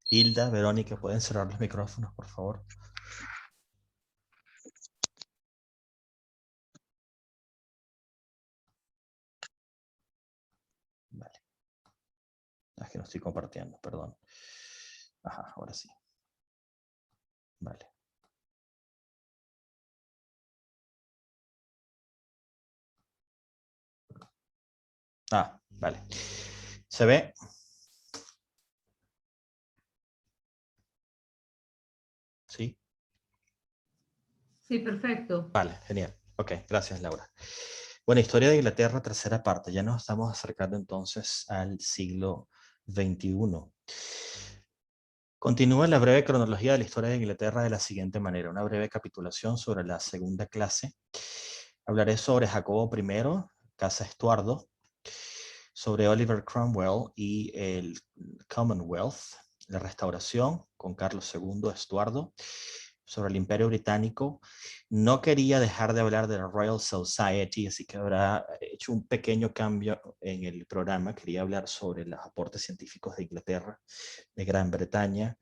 Hilda, Verónica, ¿pueden cerrar los micrófonos, por favor? Vale. Es que no estoy compartiendo, perdón. Ajá, ahora sí. Vale. Ah, vale. ¿Se ve? ¿Sí? Sí, perfecto. Vale, genial. Ok, gracias, Laura. Bueno, historia de Inglaterra, tercera parte. Ya nos estamos acercando entonces al siglo XXI. Continúa la breve cronología de la historia de Inglaterra de la siguiente manera. Una breve capitulación sobre la segunda clase. Hablaré sobre Jacobo I, Casa Estuardo, sobre Oliver Cromwell y el Commonwealth, la restauración con Carlos II Estuardo, sobre el Imperio Británico. No quería dejar de hablar de la Royal Society, así que habrá hecho un pequeño cambio en el programa. Quería hablar sobre los aportes científicos de Inglaterra, de Gran Bretaña,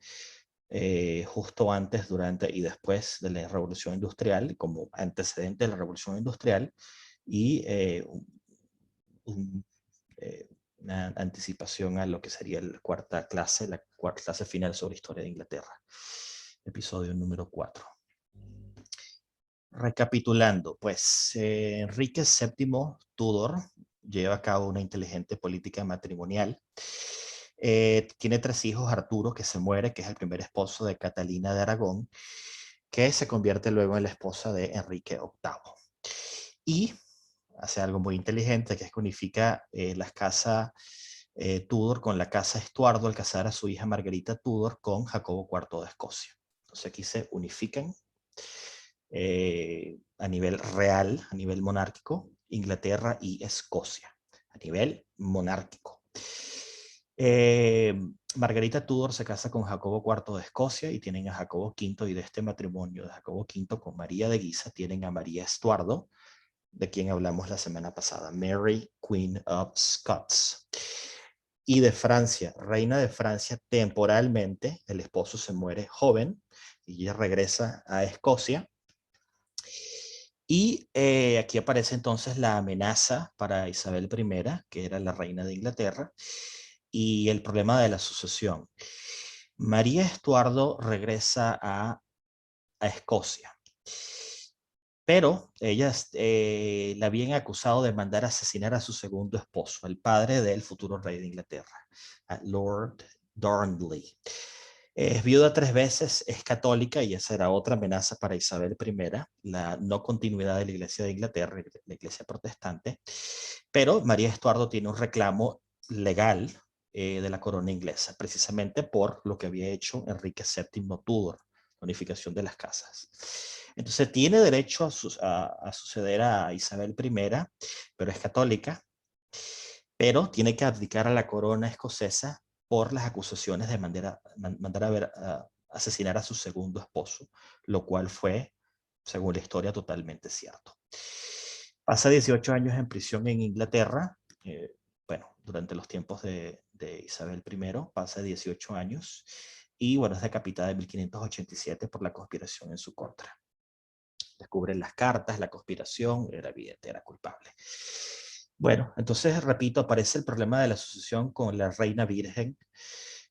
justo antes, durante y después de la Revolución Industrial, como antecedente de la Revolución Industrial, y un, una anticipación a lo que sería la cuarta clase final sobre historia de Inglaterra. Episodio número 4. Recapitulando, pues Enrique VII Tudor lleva a cabo una inteligente política matrimonial. Tiene 3 hijos: Arturo, que se muere, que es el primer esposo de Catalina de Aragón, que se convierte luego en la esposa de Enrique VIII. Y hace algo muy inteligente, que es que unifica las casas Tudor con la casa Estuardo al casar a su hija Margarita Tudor con Jacobo IV de Escocia. Entonces aquí se unifican a nivel real, a nivel monárquico, Inglaterra y Escocia, a nivel monárquico. Margarita Tudor se casa con Jacobo IV de Escocia y tienen a Jacobo V, y de este matrimonio de Jacobo V con María de Guisa tienen a María Estuardo, de quien hablamos la semana pasada, Mary, Queen of Scots. Y de Francia, reina de Francia temporalmente, el esposo se muere joven y ella regresa a Escocia. Y aquí aparece entonces la amenaza para Isabel I, que era la reina de Inglaterra, y el problema de la sucesión. María Estuardo regresa a Escocia, pero ellas la habían acusado de mandar a asesinar a su segundo esposo, el padre del futuro rey de Inglaterra, a Lord Darnley. Es viuda 3 veces, es católica, y esa era otra amenaza para Isabel I, la no continuidad de la Iglesia de Inglaterra, la Iglesia protestante. Pero María Estuardo tiene un reclamo legal de la corona inglesa, precisamente por lo que había hecho Enrique VII Tudor, la unificación de las casas. Entonces tiene derecho a suceder a Isabel I, pero es católica, pero tiene que abdicar a la corona escocesa por las acusaciones de mandar a asesinar a su segundo esposo, lo cual fue, según la historia, totalmente cierto. Pasa 18 años en prisión en Inglaterra, bueno, durante los tiempos de Isabel I, pasa 18 años, y bueno, es decapitada en 1587 por la conspiración en su contra. Descubren las cartas, la conspiración, era evidente, era culpable. Bueno, entonces, repito, aparece el problema de la sucesión con la reina virgen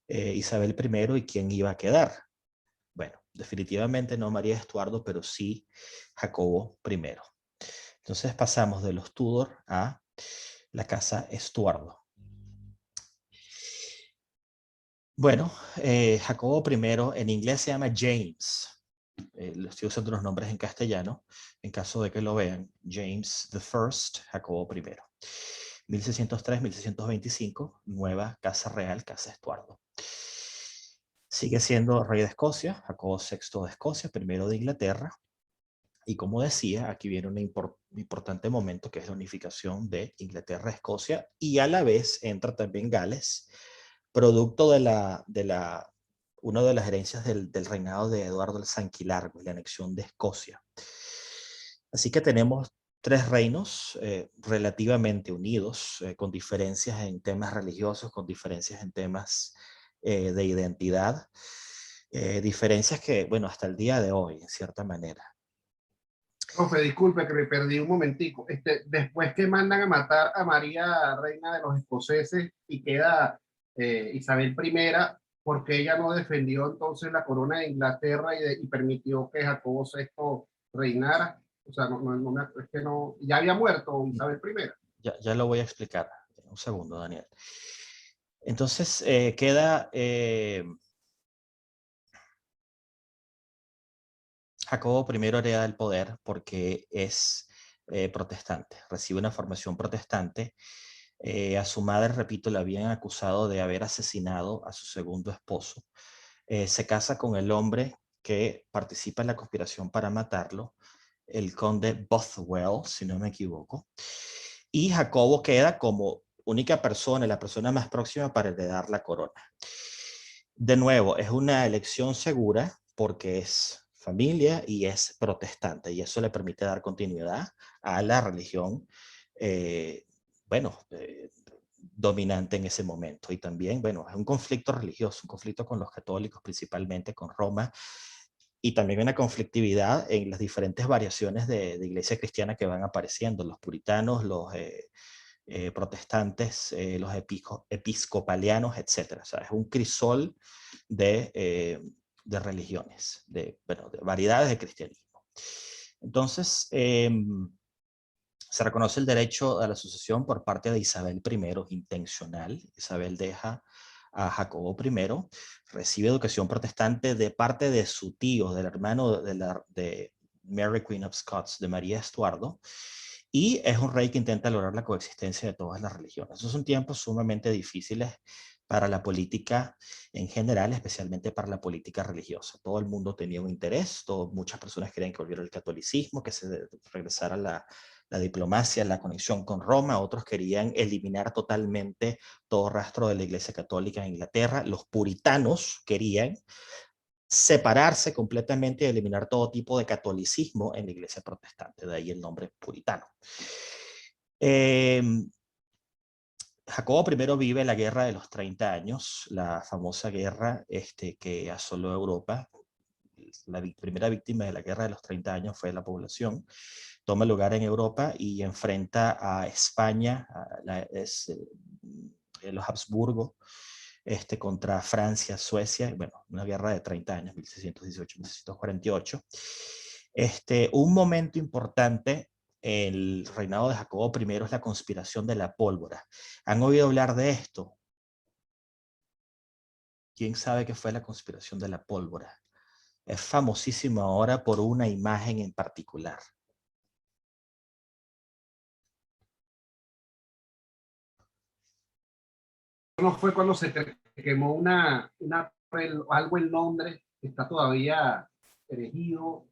Isabel I, y quién iba a quedar. Bueno, definitivamente no María Estuardo, pero sí Jacobo I. Entonces pasamos de los Tudor a la casa Estuardo. Bueno, Jacobo I en inglés se llama James. Estoy usando los nombres en castellano, en caso de que lo vean. James I, Jacobo I. 1603-1625, nueva casa real, casa Estuardo. Sigue siendo rey de Escocia, Jacobo VI de Escocia, primero de Inglaterra. Y como decía, aquí viene un importante momento, que es la unificación de Inglaterra-Escocia, y a la vez entra también Gales, producto de una de las herencias del reinado de Eduardo el Sanquilargo y la anexión de Escocia. Así que tenemos tres reinos relativamente unidos, con diferencias en temas religiosos, con diferencias en temas de identidad, diferencias que, bueno, hasta el día de hoy, en cierta manera. Profe, disculpe que me perdí un momentico. Después que mandan a matar a María, reina de los escoceses, y queda Isabel I, porque ella no defendió entonces la corona de Inglaterra y permitió que Jacobo VI reinara. O sea, es que no, ya había muerto Isabel I. Ya lo voy a explicar. Un segundo, Daniel. Entonces, queda Jacobo I hereda el poder porque es protestante, recibe una formación protestante. A su madre, repito, la habían acusado de haber asesinado a su segundo esposo. Se casa con el hombre que participa en la conspiración para matarlo, el conde Bothwell, si no me equivoco. Y Jacobo queda como única persona, la persona más próxima para heredar la corona. De nuevo, es una elección segura porque es familia y es protestante, y eso le permite dar continuidad a la religión, eh, bueno, dominante en ese momento. Y también, bueno, es un conflicto religioso, un conflicto con los católicos, principalmente con Roma, y también una conflictividad en las diferentes variaciones de iglesia cristiana que van apareciendo, los puritanos, los protestantes, los episcopalianos, etc. O sea, es un crisol de religiones, bueno, de variedades de cristianismo. Entonces, se reconoce el derecho a la sucesión por parte de Isabel I, intencional. Isabel deja a Jacobo I, recibe educación protestante de parte de su tío, del hermano de Mary Queen of Scots, de María Estuardo, y es un rey que intenta lograr la coexistencia de todas las religiones. Esos son tiempos sumamente difíciles para la política en general, especialmente para la política religiosa. Todo el mundo tenía un interés, muchas personas querían que volviera el catolicismo, que se regresara la diplomacia, la conexión con Roma. Otros querían eliminar totalmente todo rastro de la Iglesia Católica en Inglaterra. Los puritanos querían separarse completamente y eliminar todo tipo de catolicismo en la Iglesia protestante, de ahí el nombre puritano. Jacobo I vive la Guerra de los 30 años, la famosa guerra que asoló Europa. La primera víctima de la Guerra de los 30 años fue la población. Toma lugar en Europa y enfrenta a España, los Habsburgo, contra Francia, Suecia, bueno, una guerra de 30 años, 1618-1648. Un momento importante el reinado de Jacobo I es la conspiración de la pólvora. ¿Han oído hablar de esto? ¿Quién sabe qué fue la conspiración de la pólvora? Es famosísimo ahora por una imagen en particular. ¿No fue cuando se quemó algo en Londres que está todavía erigido?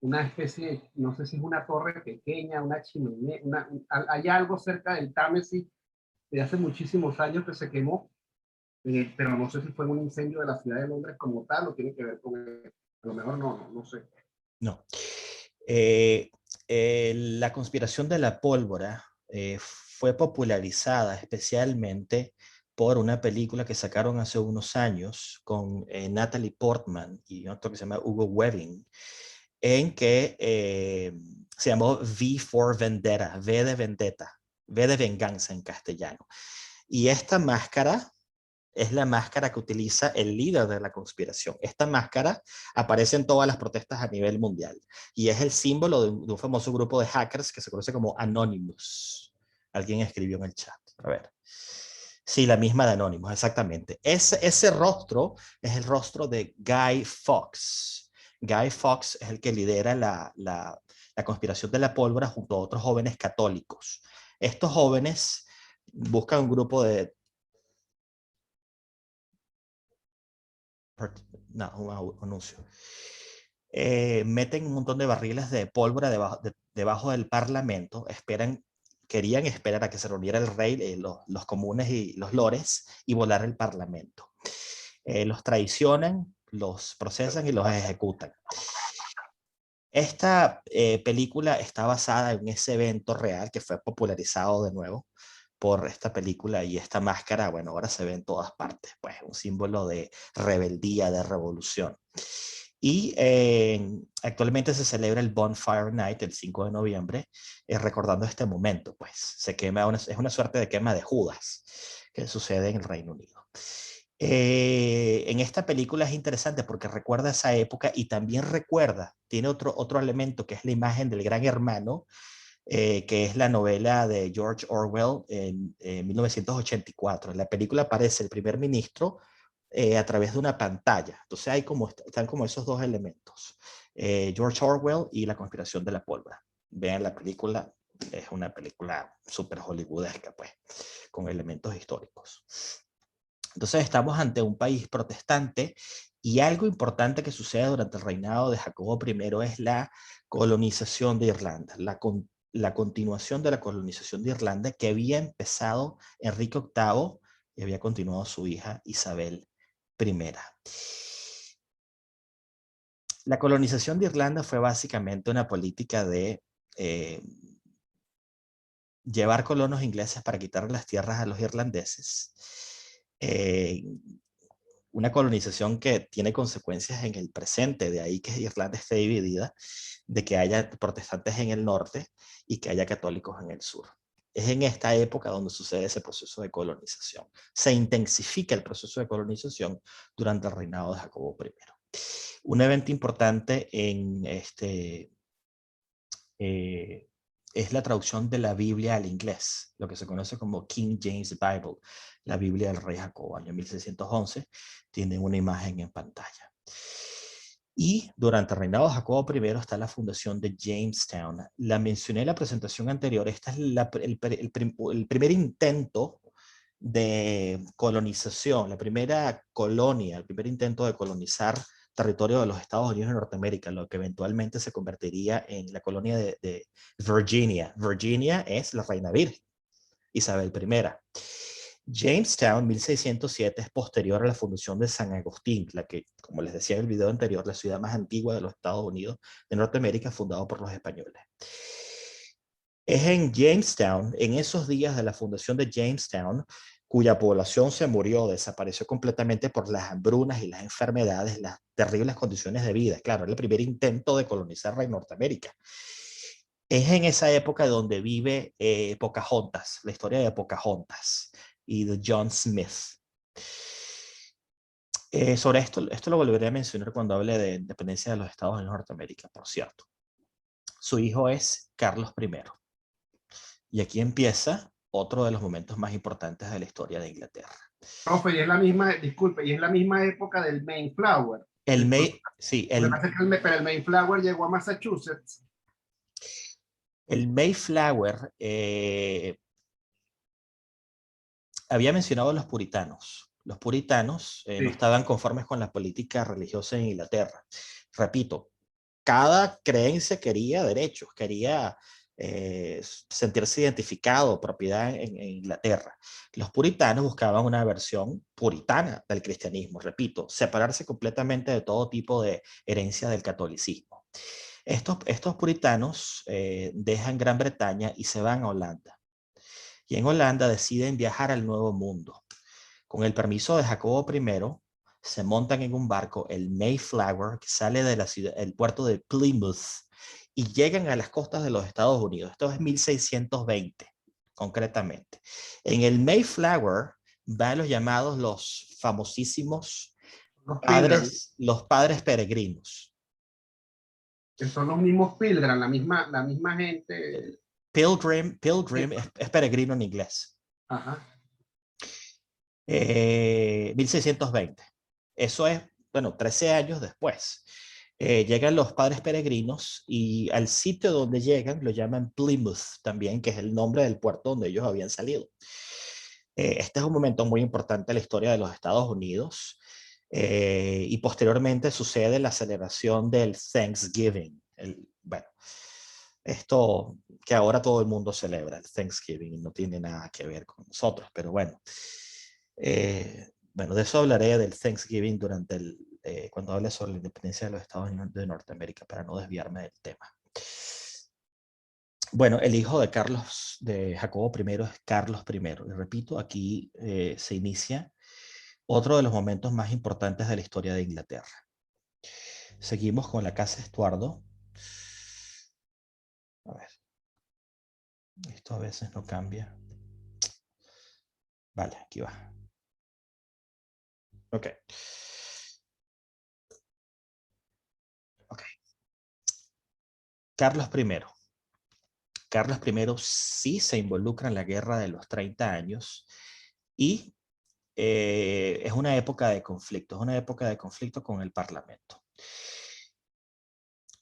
Una especie, no sé si es una torre pequeña, una chimenea, hay algo cerca del Támesis de hace muchísimos años que se quemó, pero no sé si fue un incendio de la ciudad de Londres como tal o tiene que ver con él. A lo mejor no sé. No. La conspiración de la pólvora fue popularizada especialmente por una película que sacaron hace unos años con Natalie Portman y otro que se llama Hugo Weaving, en que se llamó V for Vendetta, V de vendetta, V de venganza en castellano. Y esta máscara es la máscara que utiliza el líder de la conspiración. Esta máscara aparece en todas las protestas a nivel mundial y es el símbolo de un famoso grupo de hackers que se conoce como Anonymous. Alguien escribió en el chat. A ver. Sí, la misma de Anonymous, exactamente. Ese rostro es el rostro de Guy Fawkes. Guy Fawkes es el que lidera la conspiración de la pólvora junto a otros jóvenes católicos. Estos jóvenes buscan un grupo de... No, un anuncio. Meten un montón de barriles de pólvora debajo del Parlamento, querían esperar a que se reuniera el rey, los comunes y los lores, y volar el Parlamento. Los traicionan, los procesan y los ejecutan. Esta película está basada en ese evento real que fue popularizado de nuevo por esta película, y esta máscara, bueno, ahora se ve en todas partes, pues un símbolo de rebeldía, de revolución. Y actualmente se celebra el Bonfire Night el 5 de noviembre, recordando este momento, pues se quema, es una suerte de quema de Judas que sucede en el Reino Unido. En esta película es interesante porque recuerda esa época y también recuerda, tiene otro elemento que es la imagen del gran hermano, que es la novela de George Orwell en 1984. En la película aparece el primer ministro a través de una pantalla. Entonces están como esos dos elementos, George Orwell y la conspiración de la pólvora. Vean la película, es una película súper hollywoodesca, pues, con elementos históricos. Entonces estamos ante un país protestante, y algo importante que sucede durante el reinado de Jacobo I es la colonización de Irlanda, la continuación de la colonización de Irlanda que había empezado Enrique VIII y había continuado su hija Isabel I. La colonización de Irlanda fue básicamente una política de eh, llevar colonos ingleses para quitar las tierras a los irlandeses. Eh, una colonización que tiene consecuencias en el presente, de ahí que Irlanda esté dividida, de que haya protestantes en el norte y que haya católicos en el sur. Es en esta época donde sucede ese proceso de colonización. Se intensifica el proceso de colonización durante el reinado de Jacobo I. Un evento importante eh, es la traducción de la Biblia al inglés, lo que se conoce como King James Bible, la Biblia del rey Jacobo, año 1611, tiene una imagen en pantalla. Y durante el reinado de Jacobo I está la fundación de Jamestown. La mencioné en la presentación anterior, este es el primer intento de colonización, la primera colonia, el primer intento de colonizar territorio de los Estados Unidos de Norteamérica, lo que eventualmente se convertiría en la colonia de Virginia. Virginia es la reina virgen, Isabel I. Jamestown, 1607, es posterior a la fundación de San Agustín, la que, como les decía en el video anterior, la ciudad más antigua de los Estados Unidos de Norteamérica, fundado por los españoles. Es en Jamestown, en esos días de la fundación de Jamestown, cuya población se murió, desapareció completamente por las hambrunas y las enfermedades, las terribles condiciones de vida. Claro, era el primer intento de colonizar Norteamérica. Es en esa época donde vive Pocahontas, la historia de Pocahontas y de John Smith. Sobre esto lo volveré a mencionar cuando hable de independencia de los Estados Unidos de Norteamérica, por cierto. Su hijo es Carlos I. Y aquí empieza otro de los momentos más importantes de la historia de Inglaterra. Profe, y es la misma, disculpe, y es la misma época del Mayflower. Sí, Pero el Mayflower llegó a Massachusetts. El Mayflower había mencionado a los puritanos. Los puritanos no Sí. estaban conformes con la política religiosa en Inglaterra. Repito, cada creencia quería derechos, quería sentirse identificado, propiedad en Inglaterra. Los puritanos buscaban una versión puritana del cristianismo, repito, separarse completamente de todo tipo de herencia del catolicismo. Estos puritanos dejan Gran Bretaña y se van a Holanda. Y en Holanda deciden viajar al Nuevo Mundo. Con el permiso de Jacobo I, se montan en un barco, el Mayflower, que sale de el puerto de Plymouth, y llegan a las costas de los Estados Unidos. Esto es 1620, concretamente. En el Mayflower van los llamados, los famosísimos los padres peregrinos. Que son los mismos Pilgrim, la misma gente. Pilgrim es peregrino en inglés. Ajá. 1620. Eso es, bueno, 13 años después. Llegan los padres peregrinos y al sitio donde llegan lo llaman Plymouth también, que es el nombre del puerto donde ellos habían salido. Este es un momento muy importante en la historia de los Estados Unidos, y posteriormente sucede la celebración del Thanksgiving. Bueno, esto que ahora todo el mundo celebra, el Thanksgiving, no tiene nada que ver con nosotros, pero bueno. Bueno, de eso hablaré del Thanksgiving durante cuando hable sobre la independencia de los Estados Unidos de Norteamérica, para no desviarme del tema. Bueno, el hijo de Carlos, de Jacobo I, es Carlos I. Y repito, aquí se inicia otro de los momentos más importantes de la historia de Inglaterra. Seguimos con la casa Estuardo. A ver, esto a veces no cambia. Vale, aquí va. Ok. Ok. Carlos I. Carlos I sí se involucra en la guerra de los 30 años y es una época de conflicto, con el Parlamento.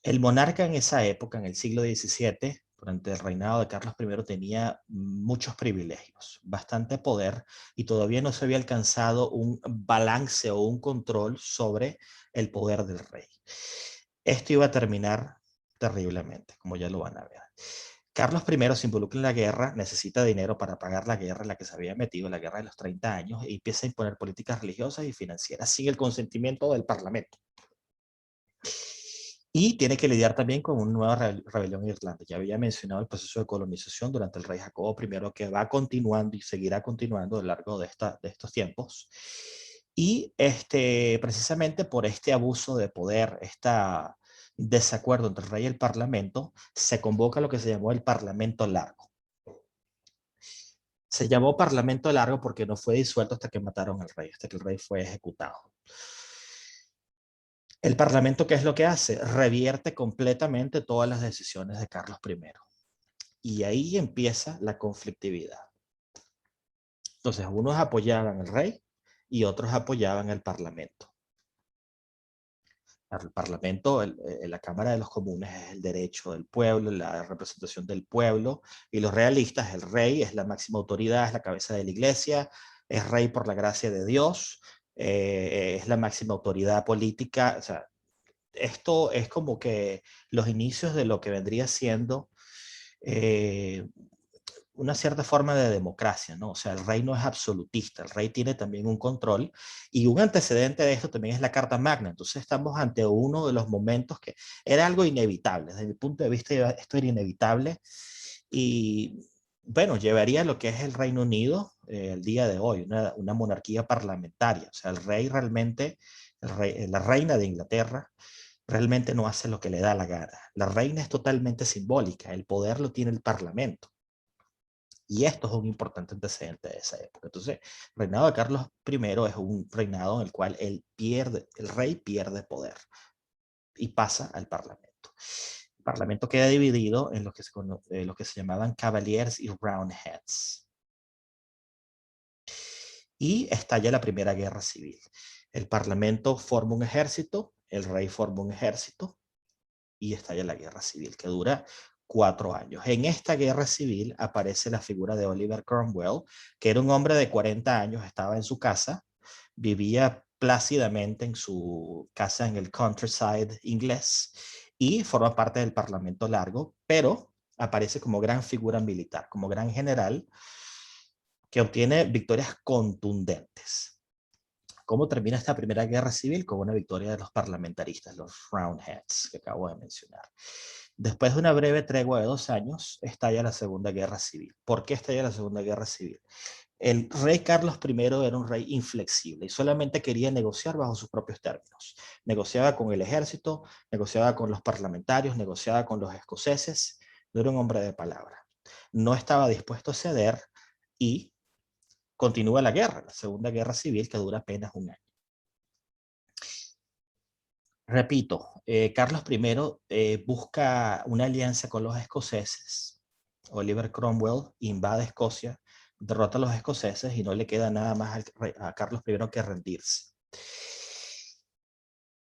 El monarca en esa época, en el siglo XVII, durante el reinado de Carlos I, tenía muchos privilegios, bastante poder, y todavía no se había alcanzado un balance o un control sobre el poder del rey. Esto iba a terminar terriblemente, como ya lo van a ver. Carlos I se involucra en la guerra, necesita dinero para pagar la guerra en la que se había metido, la guerra de los 30 años, y empieza a imponer políticas religiosas y financieras sin el consentimiento del Parlamento. Y tiene que lidiar también con una nueva rebelión en Irlanda. Ya había mencionado el proceso de colonización durante el rey Jacobo I, que va continuando y seguirá continuando a lo largo de estos tiempos. Y precisamente por este abuso de poder, esta desacuerdo entre el rey y el parlamento, se convoca lo que se llamó el Parlamento Largo. Se llamó Parlamento Largo porque no fue disuelto hasta que mataron al rey, hasta que el rey fue ejecutado. El Parlamento, ¿qué es lo que hace? Revierte completamente todas las decisiones de Carlos I. Y ahí empieza la conflictividad. Entonces, unos apoyaban al rey y otros apoyaban al Parlamento. El Parlamento, la Cámara de los Comunes, es el derecho del pueblo, la representación del pueblo, y los realistas, el rey es la máxima autoridad, es la cabeza de la iglesia, es rey por la gracia de Dios, es la máxima autoridad política. O sea, esto es como que los inicios de lo que vendría siendo una cierta forma de democracia, ¿no? O sea, el rey no es absolutista, el rey tiene también un control, y un antecedente de esto también es la Carta Magna. Entonces estamos ante uno de los momentos que era algo inevitable. Desde mi punto de vista, esto era inevitable, y bueno, llevaría a lo que es el Reino Unido el día de hoy, una monarquía parlamentaria. O sea, el rey realmente, la reina de Inglaterra, realmente no hace lo que le da la gana. La reina es totalmente simbólica, el poder lo tiene el Parlamento. Y esto es un importante antecedente de esa época. Entonces, el reinado de Carlos I es un reinado en el cual el rey pierde poder y pasa al Parlamento. El Parlamento queda dividido en los que se llamaban Cavaliers y Roundheads. Y estalla la Primera Guerra Civil. El Parlamento forma un ejército, el rey forma un ejército, y estalla la Guerra Civil, que dura 4 años. En esta guerra civil aparece la figura de Oliver Cromwell, que era un hombre de 40 años, estaba en su casa, vivía plácidamente en su casa en el countryside inglés, y forma parte del Parlamento Largo, pero aparece como gran figura militar, como gran general, que obtiene victorias contundentes. ¿Cómo termina esta Primera Guerra Civil? Con una victoria de los parlamentaristas, los Roundheads, que acabo de mencionar. Después de una breve tregua de 2 años, estalla la Segunda Guerra Civil. ¿Por qué estalla la Segunda Guerra Civil? El rey Carlos I era un rey inflexible y solamente quería negociar bajo sus propios términos. Negociaba con el ejército, negociaba con los parlamentarios, negociaba con los escoceses. No era un hombre de palabra. No estaba dispuesto a ceder, y continúa la guerra, la Segunda Guerra Civil, que dura apenas 1 año. Repito, Carlos I busca una alianza con los escoceses. Oliver Cromwell invade Escocia, derrota a los escoceses y no le queda nada más a Carlos I que rendirse.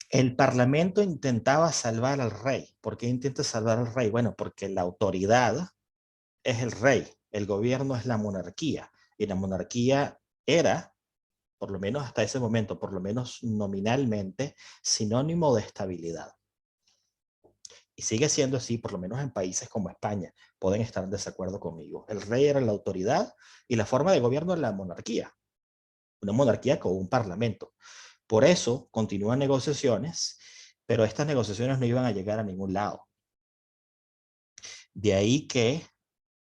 El Parlamento intentaba salvar al rey. ¿Por qué intenta salvar al rey? Bueno, porque la autoridad es el rey, el gobierno es la monarquía, y la monarquía era, por lo menos hasta ese momento, por lo menos nominalmente, sinónimo de estabilidad. Y sigue siendo así, por lo menos en países como España. Pueden estar en desacuerdo conmigo. El rey era la autoridad y la forma de gobierno era la monarquía. Una monarquía con un parlamento. Por eso continúan negociaciones, pero estas negociaciones no iban a llegar a ningún lado. De ahí que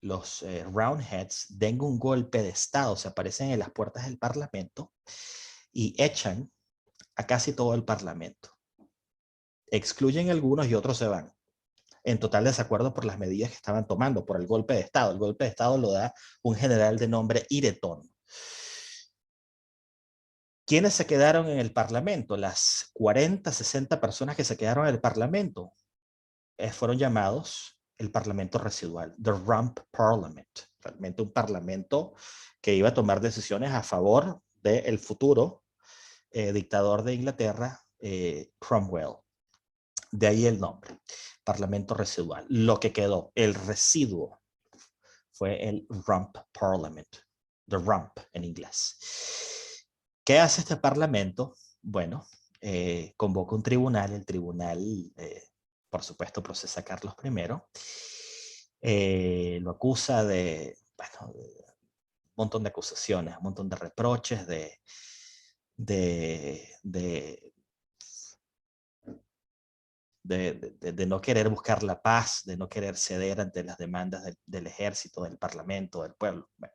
los Roundheads den un golpe de estado, se aparecen en las puertas del Parlamento y echan a casi todo el Parlamento. Excluyen algunos y otros se van. En total desacuerdo por las medidas que estaban tomando, por el golpe de estado. El golpe de estado lo da un general de nombre Ireton. ¿Quiénes se quedaron en el Parlamento? Las 40, 60 personas que se quedaron en el Parlamento fueron llamados el Parlamento residual, the Rump Parliament. Realmente un parlamento que iba a tomar decisiones a favor del futuro dictador de Inglaterra, Cromwell. De ahí el nombre, Parlamento residual. Lo que quedó, el residuo, fue el Rump Parliament, the Rump en inglés. ¿Qué hace este parlamento? Bueno, convoca un tribunal, el tribunal, por supuesto, procesa a Carlos I, lo acusa de, bueno, un montón de acusaciones, un montón de reproches, de no querer buscar la paz, de no querer ceder ante las demandas del ejército, del parlamento, del pueblo. Bueno,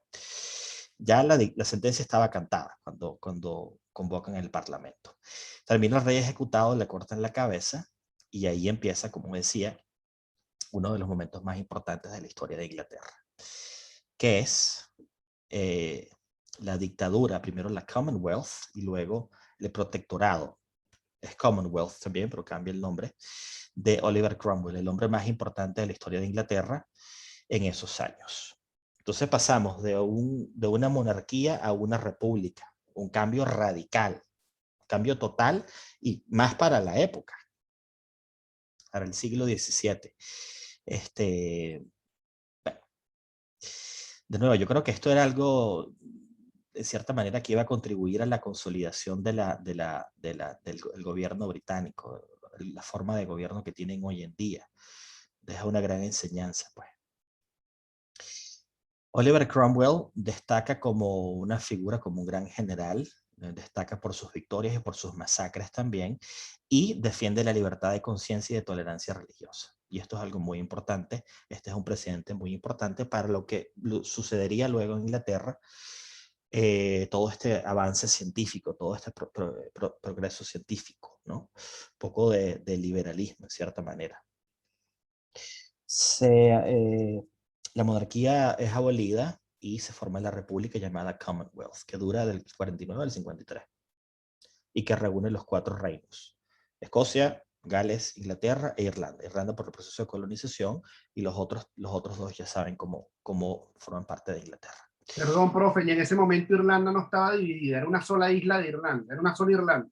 ya la sentencia estaba cantada cuando convocan el parlamento. Termina el rey ejecutado, le cortan la cabeza y ahí empieza, como decía, uno de los momentos más importantes de la historia de Inglaterra, que es la dictadura, primero la Commonwealth y luego el protectorado. Es Commonwealth también, pero cambia el nombre, de Oliver Cromwell, el hombre más importante de la historia de Inglaterra en esos años. Entonces pasamos de una monarquía a una república, un cambio radical, un cambio total y más para la época, para el siglo XVII. Bueno, de nuevo, yo creo que esto era algo, de cierta manera, que iba a contribuir a la consolidación del gobierno británico, la forma de gobierno que tienen hoy en día. Deja una gran enseñanza, pues. Oliver Cromwell destaca como una figura, como un gran general, destaca por sus victorias y por sus masacres también, y defiende la libertad de conciencia y de tolerancia religiosa. Y esto es algo muy importante. Este es un presidente muy importante para lo que sucedería luego en Inglaterra, todo este avance científico, todo este progreso científico, ¿no? Un poco de liberalismo, en cierta manera. La monarquía es abolida y se forma la república llamada Commonwealth, que dura del 49 al 53 y que reúne los 4 reinos: Escocia, Gales, Inglaterra e Irlanda. Irlanda por el proceso de colonización, y los otros 2 ya saben cómo forman parte de Inglaterra. Perdón, profe, y en ese momento Irlanda no estaba dividida, era una sola isla de Irlanda, era una sola Irlanda.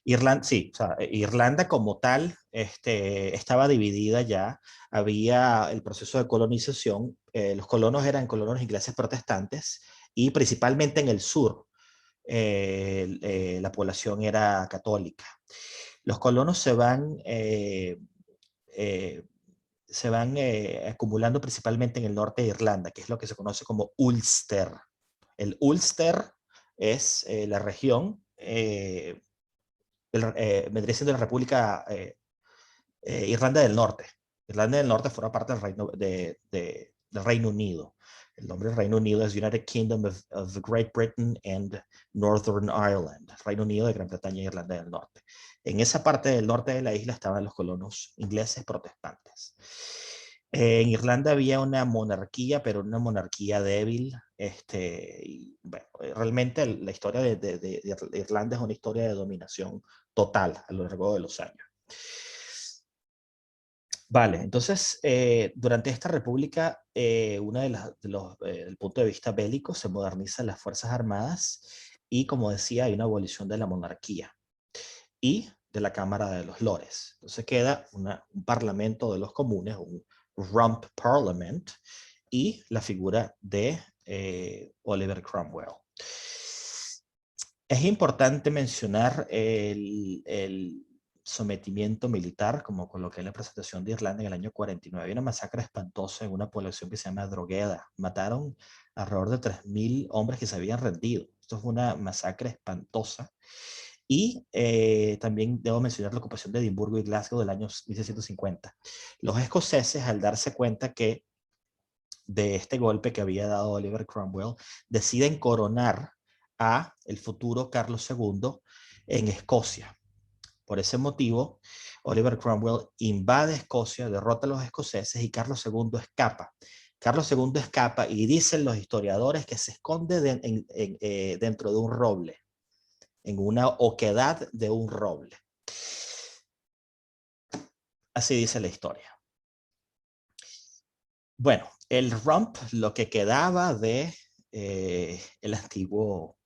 Irlanda, sí, o sea, Irlanda como tal estaba dividida ya, había el proceso de colonización, los colonos eran colonos ingleses protestantes y principalmente en el sur la población era católica. Los colonos se van acumulando principalmente en el norte de Irlanda, que es lo que se conoce como Ulster. El Ulster es la región, vendría siendo la República Irlanda del Norte. Irlanda del Norte forma parte del Reino Unido. El nombre del Reino Unido es United Kingdom of Great Britain and Northern Ireland. Reino Unido de Gran Bretaña e Irlanda del Norte. En esa parte del norte de la isla estaban los colonos ingleses protestantes. En Irlanda había una monarquía, pero una monarquía débil. Y, bueno, realmente la historia de Irlanda es una historia de dominación total a lo largo de los años. Vale, entonces, durante esta república, desde el punto de vista bélico, se modernizan las Fuerzas Armadas y, como decía, hay una abolición de la monarquía y de la Cámara de los Lores. Entonces queda un Parlamento de los Comunes, un Rump Parliament, y la figura de Oliver Cromwell. Es importante mencionar el sometimiento militar, como coloqué en la presentación de Irlanda en el año 49. Hay una masacre espantosa en una población que se llama Drogheda. Mataron alrededor de 3.000 hombres que se habían rendido. Esto fue una masacre espantosa. Y también debo mencionar la ocupación de Edimburgo y Glasgow del año 1650. Los escoceses, al darse cuenta que de este golpe que había dado Oliver Cromwell, deciden coronar a el futuro Carlos II en Escocia. Por ese motivo, Oliver Cromwell invade Escocia, derrota a los escoceses y Carlos II escapa. Carlos II escapa y dicen los historiadores que se esconde dentro de un roble, en una oquedad de un roble. Así dice la historia. Bueno, el rump, lo que quedaba de el antiguo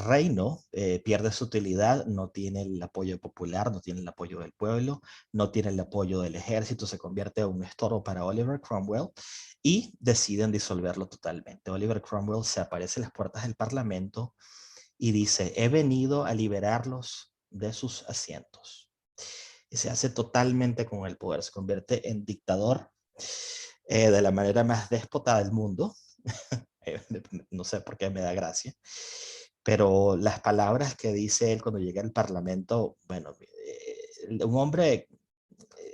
reino, pierde su utilidad, no tiene el apoyo popular, no tiene el apoyo del pueblo, no tiene el apoyo del ejército, se convierte en un estorbo para Oliver Cromwell y deciden disolverlo totalmente. Oliver Cromwell se aparece en las puertas del Parlamento y dice: he venido a liberarlos de sus asientos. Y se hace totalmente con el poder, se convierte en dictador de la manera más déspota del mundo. No sé por qué me da gracia, pero las palabras que dice él cuando llega al Parlamento, bueno, un hombre,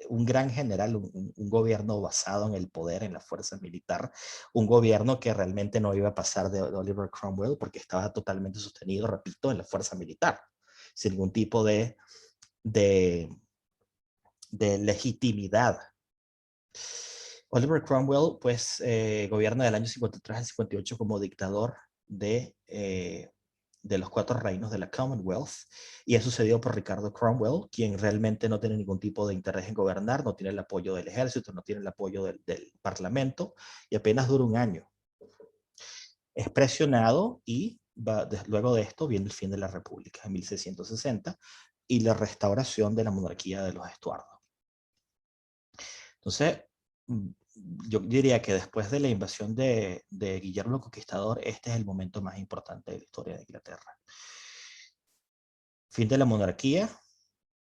un gran general, un gobierno basado en el poder, en la fuerza militar, un gobierno que realmente no iba a pasar de Oliver Cromwell porque estaba totalmente sostenido, repito, en la fuerza militar, sin ningún tipo de, de legitimidad. Oliver Cromwell, pues, gobierna del año 53 al 58 como dictador de los 4 reinos de la Commonwealth, y es sucedido por Ricardo Cromwell, quien realmente no tiene ningún tipo de interés en gobernar, no tiene el apoyo del ejército, no tiene el apoyo del parlamento, y apenas dura un año. Es presionado y luego de esto viene el fin de la República en 1660 y la restauración de la monarquía de los Estuardos. Entonces, yo diría que después de la invasión de Guillermo el Conquistador, este es el momento más importante de la historia de Inglaterra. Fin de la monarquía,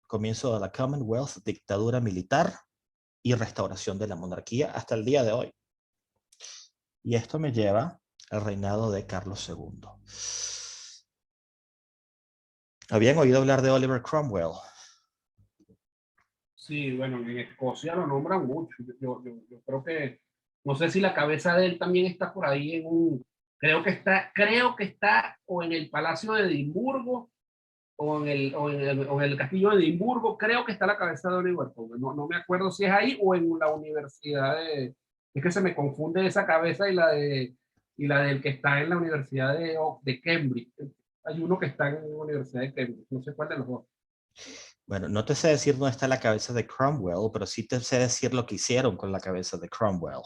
comienzo de la Commonwealth, dictadura militar y restauración de la monarquía hasta el día de hoy. Y esto me lleva al reinado de Carlos II. ¿Habían oído hablar de Oliver Cromwell? Sí, bueno, en Escocia lo nombran mucho. Yo creo que, no sé si la cabeza de él también está por ahí en un, creo que está o en el Palacio de Edimburgo o en el Castillo de Edimburgo, creo que está la cabeza de Oliver Cromwell. No me acuerdo si es ahí o en la Universidad de, es que se me confunde esa cabeza y la del que está en la Universidad de Cambridge. Hay uno que está en la Universidad de Cambridge, no sé cuál de los dos. Bueno, no te sé decir dónde está la cabeza de Cromwell, pero sí te sé decir lo que hicieron con la cabeza de Cromwell.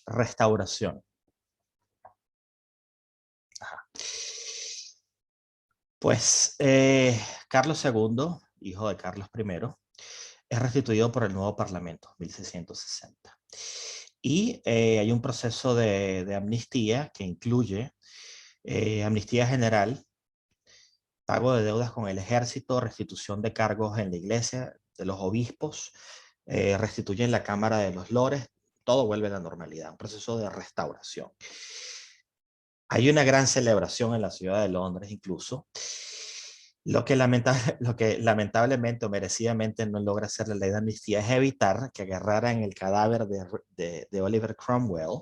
Restauración. Ajá. Pues Carlos II, hijo de Carlos I, es restituido por el nuevo Parlamento, 1660. Y hay un proceso de amnistía que incluye amnistía general, pago de deudas con el ejército, restitución de cargos en la iglesia, de los obispos, restituyen la Cámara de los Lores, todo vuelve a la normalidad, un proceso de restauración. Hay una gran celebración en la ciudad de Londres incluso. Lo que lamentablemente o merecidamente no logra hacer la ley de amnistía es evitar que agarraran el cadáver de Oliver Cromwell,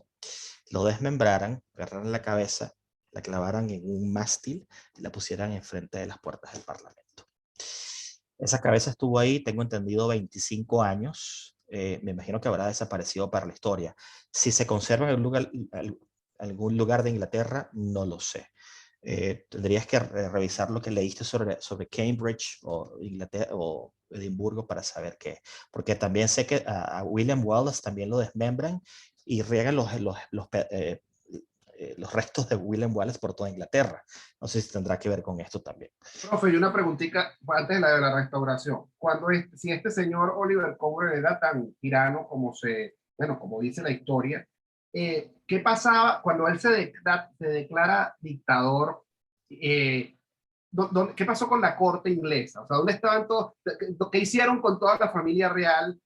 lo desmembraran, agarraran la cabeza, la clavaran en un mástil y la pusieran enfrente de las puertas del Parlamento. Esa cabeza estuvo ahí, tengo entendido, 25 años. Me imagino que habrá desaparecido para la historia. Si se conserva en algún lugar de Inglaterra, no lo sé. Tendrías que revisar lo que leíste sobre Cambridge o Inglaterra o Edimburgo para saber qué. Porque también sé que a William Wallace también lo desmembran y riegan los restos de William Wallace por toda Inglaterra. No sé si tendrá que ver con esto también. Profe, y una preguntita antes de la restauración. Si este señor Oliver Cromwell era tan tirano bueno, como dice la historia, ¿qué pasaba cuando él se declara dictador? ¿Qué pasó con la corte inglesa? O sea, ¿dónde estaban todos? ¿Qué hicieron con toda la familia real?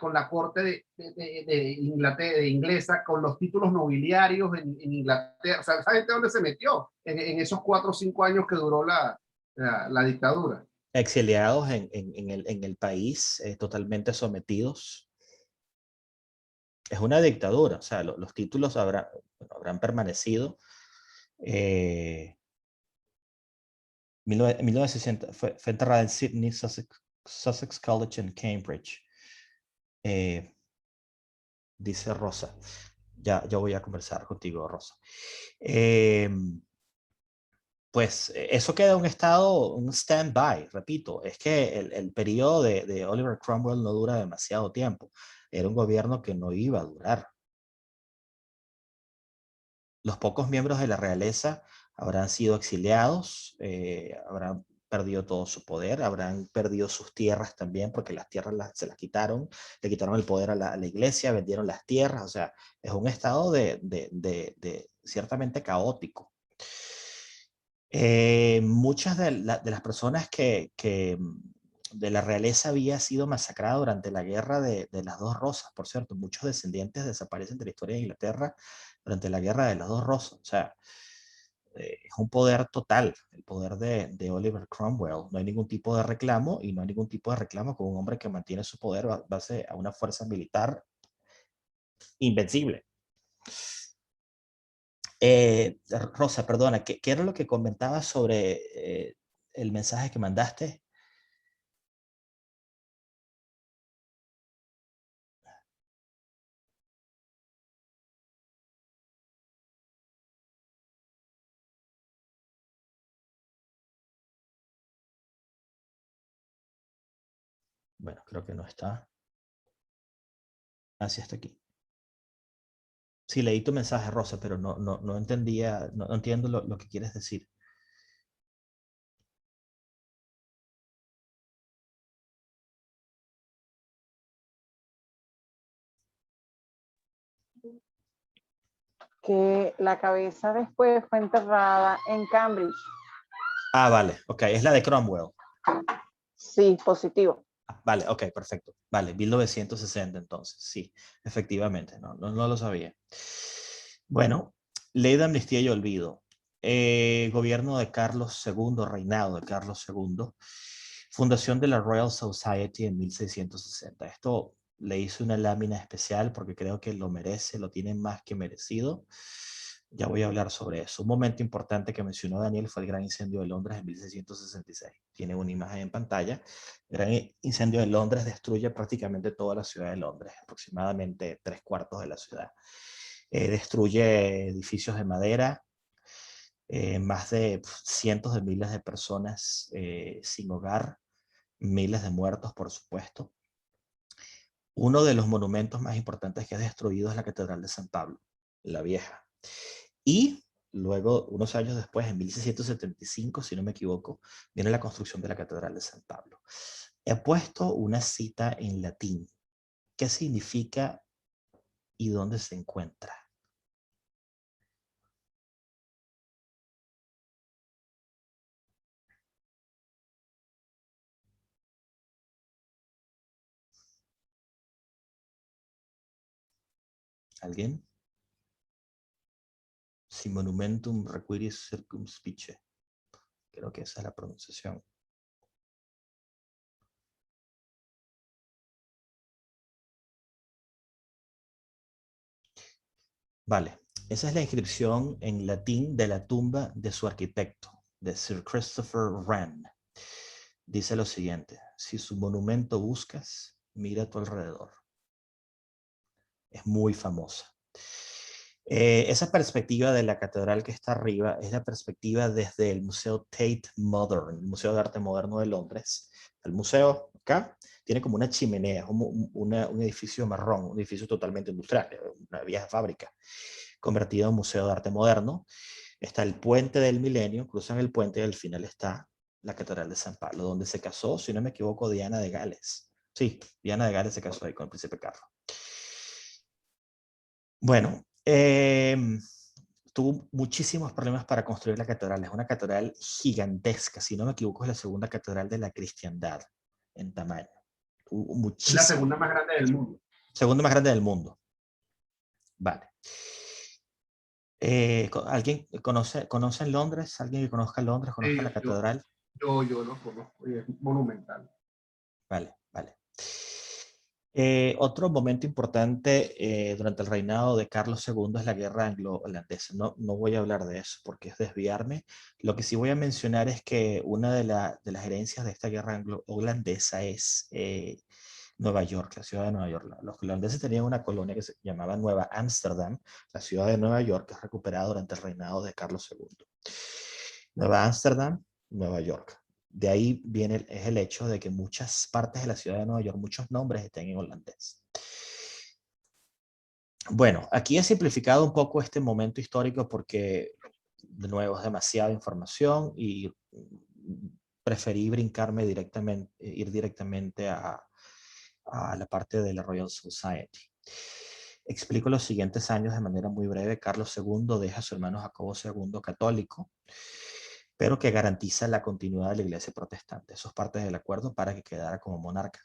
con la corte de Inglaterra, de inglesa, con los títulos nobiliarios en Inglaterra. O sea, ¿esa gente dónde se metió? En esos 4 o 5 años que duró la dictadura. Exiliados en el país, totalmente sometidos. Es una dictadura, o sea, los títulos habrán permanecido. En 1960 fue enterrada en Sydney, Sussex College en Cambridge. Dice Rosa. Ya voy a conversar contigo, Rosa. Pues eso queda en un estado, un stand-by, repito, es que el periodo de Oliver Cromwell no dura demasiado tiempo. Era un gobierno que no iba a durar. Los pocos miembros de la realeza habrán sido exiliados, habrán perdido todo su poder, habrán perdido sus tierras también, porque las tierras se las quitaron, le quitaron el poder a la iglesia, vendieron las tierras, o sea, es un estado de ciertamente caótico. Muchas de las personas que de la realeza había sido masacrada durante la guerra de las dos rosas, por cierto, muchos descendientes desaparecen de la historia de Inglaterra durante la guerra de las dos rosas, o sea, es un poder total, el poder de Oliver Cromwell, no hay ningún tipo de reclamo y no hay ningún tipo de reclamo con un hombre que mantiene su poder base a una fuerza militar invencible. Rosa, perdona, ¿qué era lo que comentabas sobre el mensaje que mandaste? Bueno, creo que no está. Así está aquí. Sí, leí tu mensaje, Rosa, pero no entendía, no entiendo lo que quieres decir. Que la cabeza después fue enterrada en Cambridge. Ah, vale, ok, es la de Cromwell. Sí, positivo. Vale, ok, perfecto. Vale, 1960 entonces, sí, efectivamente, no lo sabía. Bueno, ley de amnistía y olvido. Gobierno de Carlos II, reinado de Carlos II, fundación de la Royal Society en 1660. Esto le hice una lámina especial porque creo que lo merece, lo tiene más que merecido. Ya voy a hablar sobre eso. Un momento importante que mencionó Daniel fue el gran incendio de Londres en 1666. Tiene una imagen en pantalla. El gran incendio de Londres destruye prácticamente toda la ciudad de Londres, aproximadamente 3/4 de la ciudad. Destruye edificios de madera, más de cientos de miles de personas sin hogar, miles de muertos, por supuesto. Uno de los monumentos más importantes que ha destruido es la Catedral de San Pablo, la vieja. Y luego, unos años después, en 1675, si no me equivoco, viene la construcción de la Catedral de San Pablo. He puesto una cita en latín. ¿Qué significa y dónde se encuentra? ¿Alguien? Si monumentum requiris circumspice. Creo que esa es la pronunciación. Vale, esa es la inscripción en latín de la tumba de su arquitecto, de Sir Christopher Wren. Dice lo siguiente: si su monumento buscas, mira a tu alrededor. Es muy famosa. Esa perspectiva de la catedral que está arriba es la perspectiva desde el Museo Tate Modern, el Museo de Arte Moderno de Londres. El museo acá tiene como una chimenea, un edificio marrón, un edificio totalmente industrial, una vieja fábrica, convertido en Museo de Arte Moderno. Está el Puente del Milenio, cruzan el puente y al final está la Catedral de San Pablo, donde se casó, si no me equivoco, Diana de Gales. Sí, Diana de Gales se casó ahí con el príncipe Carlos. Bueno, tuvo muchísimos problemas para construir la catedral. Es una catedral gigantesca, si no me equivoco, es la segunda catedral de la cristiandad en tamaño. Es la muchísimo. segunda más grande del mundo. Segunda más grande del mundo. Vale. ¿Alguien conoce Londres? ¿Alguien que conozca Londres, Sí, conozca la catedral? yo lo conozco y es monumental. Vale, vale. Otro momento importante durante el reinado de Carlos II es la guerra anglo-holandesa. No voy a hablar de eso porque es desviarme. Lo que sí voy a mencionar es que una de las herencias de esta guerra anglo-holandesa es Nueva York, la ciudad de Nueva York. Los holandeses tenían una colonia que se llamaba Nueva Ámsterdam. La ciudad de Nueva York es recuperada durante el reinado de Carlos II. Nueva Ámsterdam, Nueva York. De ahí es el hecho de que muchas partes de la ciudad de Nueva York, muchos nombres estén en holandés. Bueno, aquí he simplificado un poco este momento histórico porque, de nuevo, es demasiada información y preferí brincarme directamente, ir directamente a la parte de la Royal Society. Explico los siguientes años de manera muy breve. Carlos II deja a su hermano Jacobo II católico, pero que garantiza la continuidad de la iglesia protestante. Eso es parte del acuerdo para que quedara como monarca.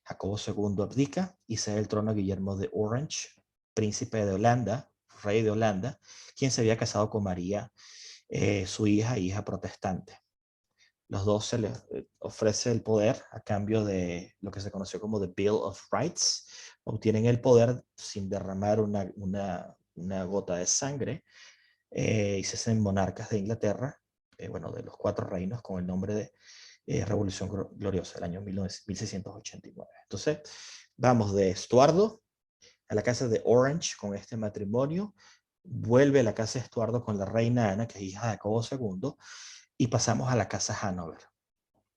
Jacobo II abdica y cede el trono a Guillermo de Orange, príncipe de Holanda, rey de Holanda, quien se había casado con María, su hija protestante. Los dos se les ofrece el poder a cambio de lo que se conoció como The Bill of Rights. Obtienen el poder sin derramar una gota de sangre y se hacen monarcas de Inglaterra, bueno, de los 4 reinos, con el nombre de Revolución Gloriosa, del año 1689. Entonces, vamos de Estuardo a la casa de Orange con este matrimonio, vuelve a la casa de Estuardo con la reina Ana, que es hija de Jacobo II, y pasamos a la casa Hanover,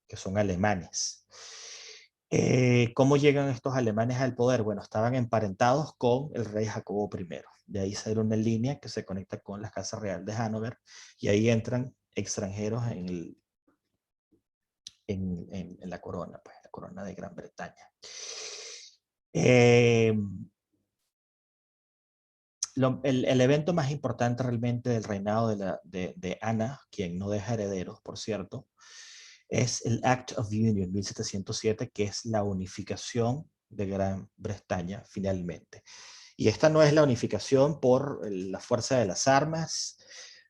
que son alemanes. ¿Cómo llegan estos alemanes al poder? Bueno, estaban emparentados con el rey Jacobo I. De ahí sale una línea que se conecta con la Casa Real de Hanover y ahí entran extranjeros en la corona, pues, la corona de Gran Bretaña. El evento más importante realmente del reinado de Ana, quien no deja herederos, por cierto, es el Act of Union 1707, que es la unificación de Gran Bretaña finalmente. Y esta no es la unificación por la fuerza de las armas,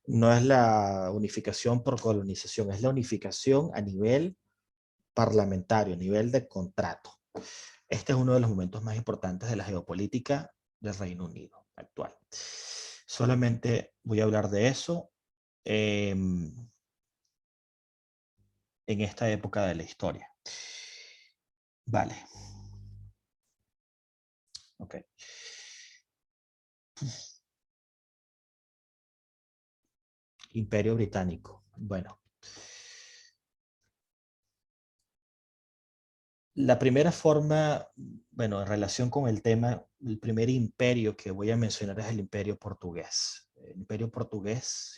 no es la unificación por colonización, es la unificación a nivel parlamentario, a nivel de contrato. Este es uno de los momentos más importantes de la geopolítica del Reino Unido actual. Solamente voy a hablar de eso en esta época de la historia. Vale. Ok. Imperio Británico. Bueno. La primera forma, bueno, en relación con el tema, el primer imperio que voy a mencionar es el Imperio Portugués. El Imperio Portugués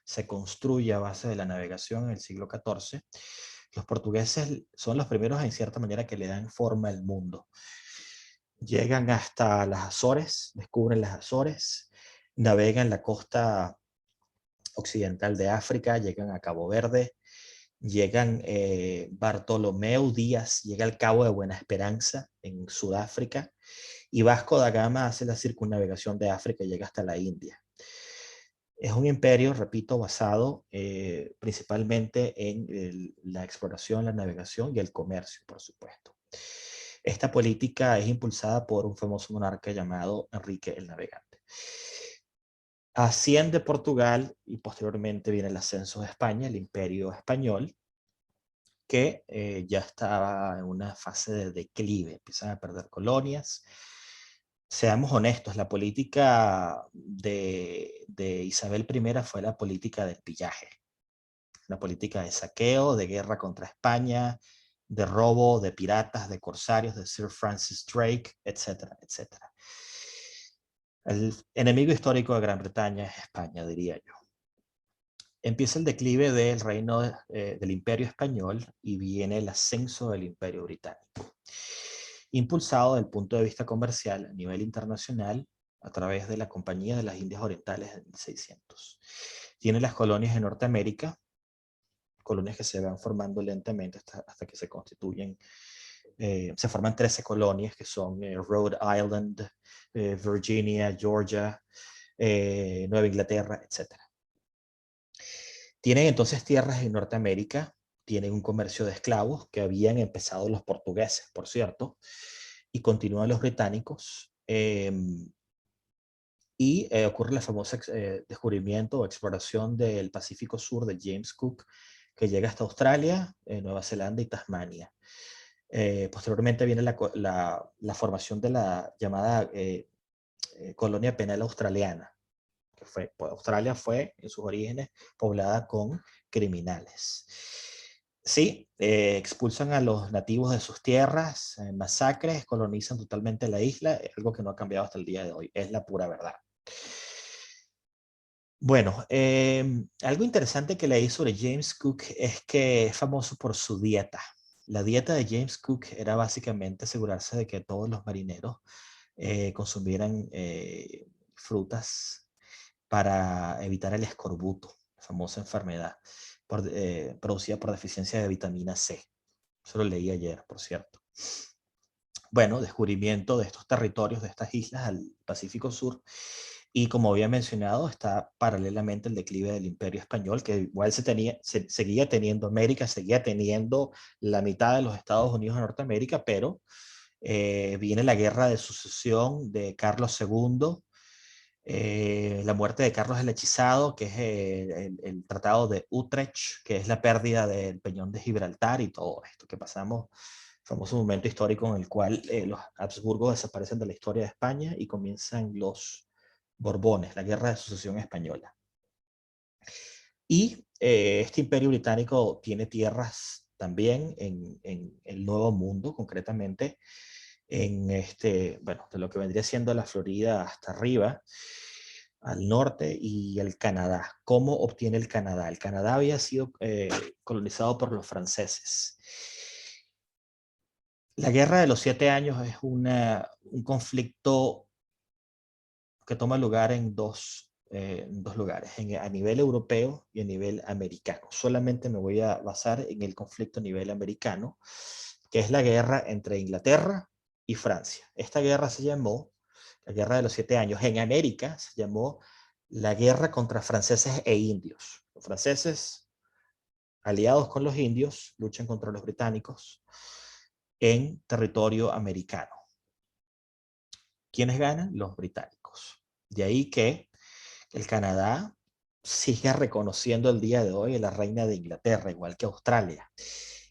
se construye a base de la navegación en el siglo XIV. Los portugueses son los primeros, en cierta manera, que le dan forma al mundo. Llegan hasta las Azores, descubren las Azores, navegan la costa occidental de África, llegan a Cabo Verde, llegan Bartolomeu Díaz, llega al Cabo de Buena Esperanza en Sudáfrica, y Vasco da Gama hace la circunnavegación de África y llega hasta la India. Es un imperio, repito, basado principalmente en la exploración, la navegación y el comercio, por supuesto. Esta política es impulsada por un famoso monarca llamado Enrique el Navegante. Asciende Portugal y posteriormente viene el ascenso de España, el Imperio Español, que ya estaba en una fase de declive, empiezan a perder colonias. Seamos honestos, la política de Isabel I fue la política del pillaje, una política de saqueo, de guerra contra España, de robo, de piratas, de corsarios, de Sir Francis Drake, etcétera, etcétera. El enemigo histórico de Gran Bretaña es España, diría yo. Empieza el declive del reino del Imperio Español y viene el ascenso del Imperio Británico, impulsado desde el punto de vista comercial a nivel internacional a través de la Compañía de las Indias Orientales en 1600. Tiene las colonias en Norteamérica, colonias que se van formando lentamente hasta que se constituyen se forman 13 colonias que son Rhode Island, Virginia, Georgia, Nueva Inglaterra, etc. Tienen entonces tierras en Norteamérica, tienen un comercio de esclavos que habían empezado los portugueses, por cierto, y continúan los británicos. Ocurre la famosa descubrimiento o exploración del Pacífico Sur de James Cook, que llega hasta Australia, Nueva Zelanda y Tasmania. Posteriormente viene la formación de la llamada colonia penal australiana, que pues Australia fue en sus orígenes poblada con criminales. Sí, expulsan a los nativos de sus tierras, masacres, colonizan totalmente la isla, algo que no ha cambiado hasta el día de hoy, es la pura verdad. Bueno, algo interesante que leí sobre James Cook es que es famoso por su dieta. La dieta de James Cook era básicamente asegurarse de que todos los marineros consumieran frutas para evitar el escorbuto, la famosa enfermedad producida por deficiencia de vitamina C. Eso lo leí ayer, por cierto. Bueno, descubrimiento de estos territorios, de estas islas al Pacífico Sur. Y como había mencionado, está paralelamente el declive del Imperio Español, que igual seguía teniendo América, seguía teniendo la mitad de los Estados Unidos de Norteamérica, pero viene la guerra de sucesión de Carlos II, la muerte de Carlos el Hechizado, que es el Tratado de Utrecht, que es la pérdida del Peñón de Gibraltar y todo esto que pasamos, famoso momento histórico en el cual los Habsburgos desaparecen de la historia de España y comienzan los Borbones, la guerra de sucesión española. Y este imperio británico tiene tierras también en el Nuevo Mundo, concretamente de lo que vendría siendo la Florida hasta arriba, al norte, y el Canadá. ¿Cómo obtiene el Canadá? El Canadá había sido colonizado por los franceses. La Guerra de los 7 Años es un conflicto que toma lugar en dos lugares, a nivel europeo y a nivel americano. Solamente me voy a basar en el conflicto a nivel americano, que es la guerra entre Inglaterra y Francia. Esta guerra se llamó la Guerra de los 7 Años. En América se llamó la guerra contra franceses e indios. Los franceses, aliados con los indios, luchan contra los británicos en territorio americano. ¿Quiénes ganan? Los británicos. De ahí que el Canadá sigue reconociendo el día de hoy a la reina de Inglaterra, igual que Australia.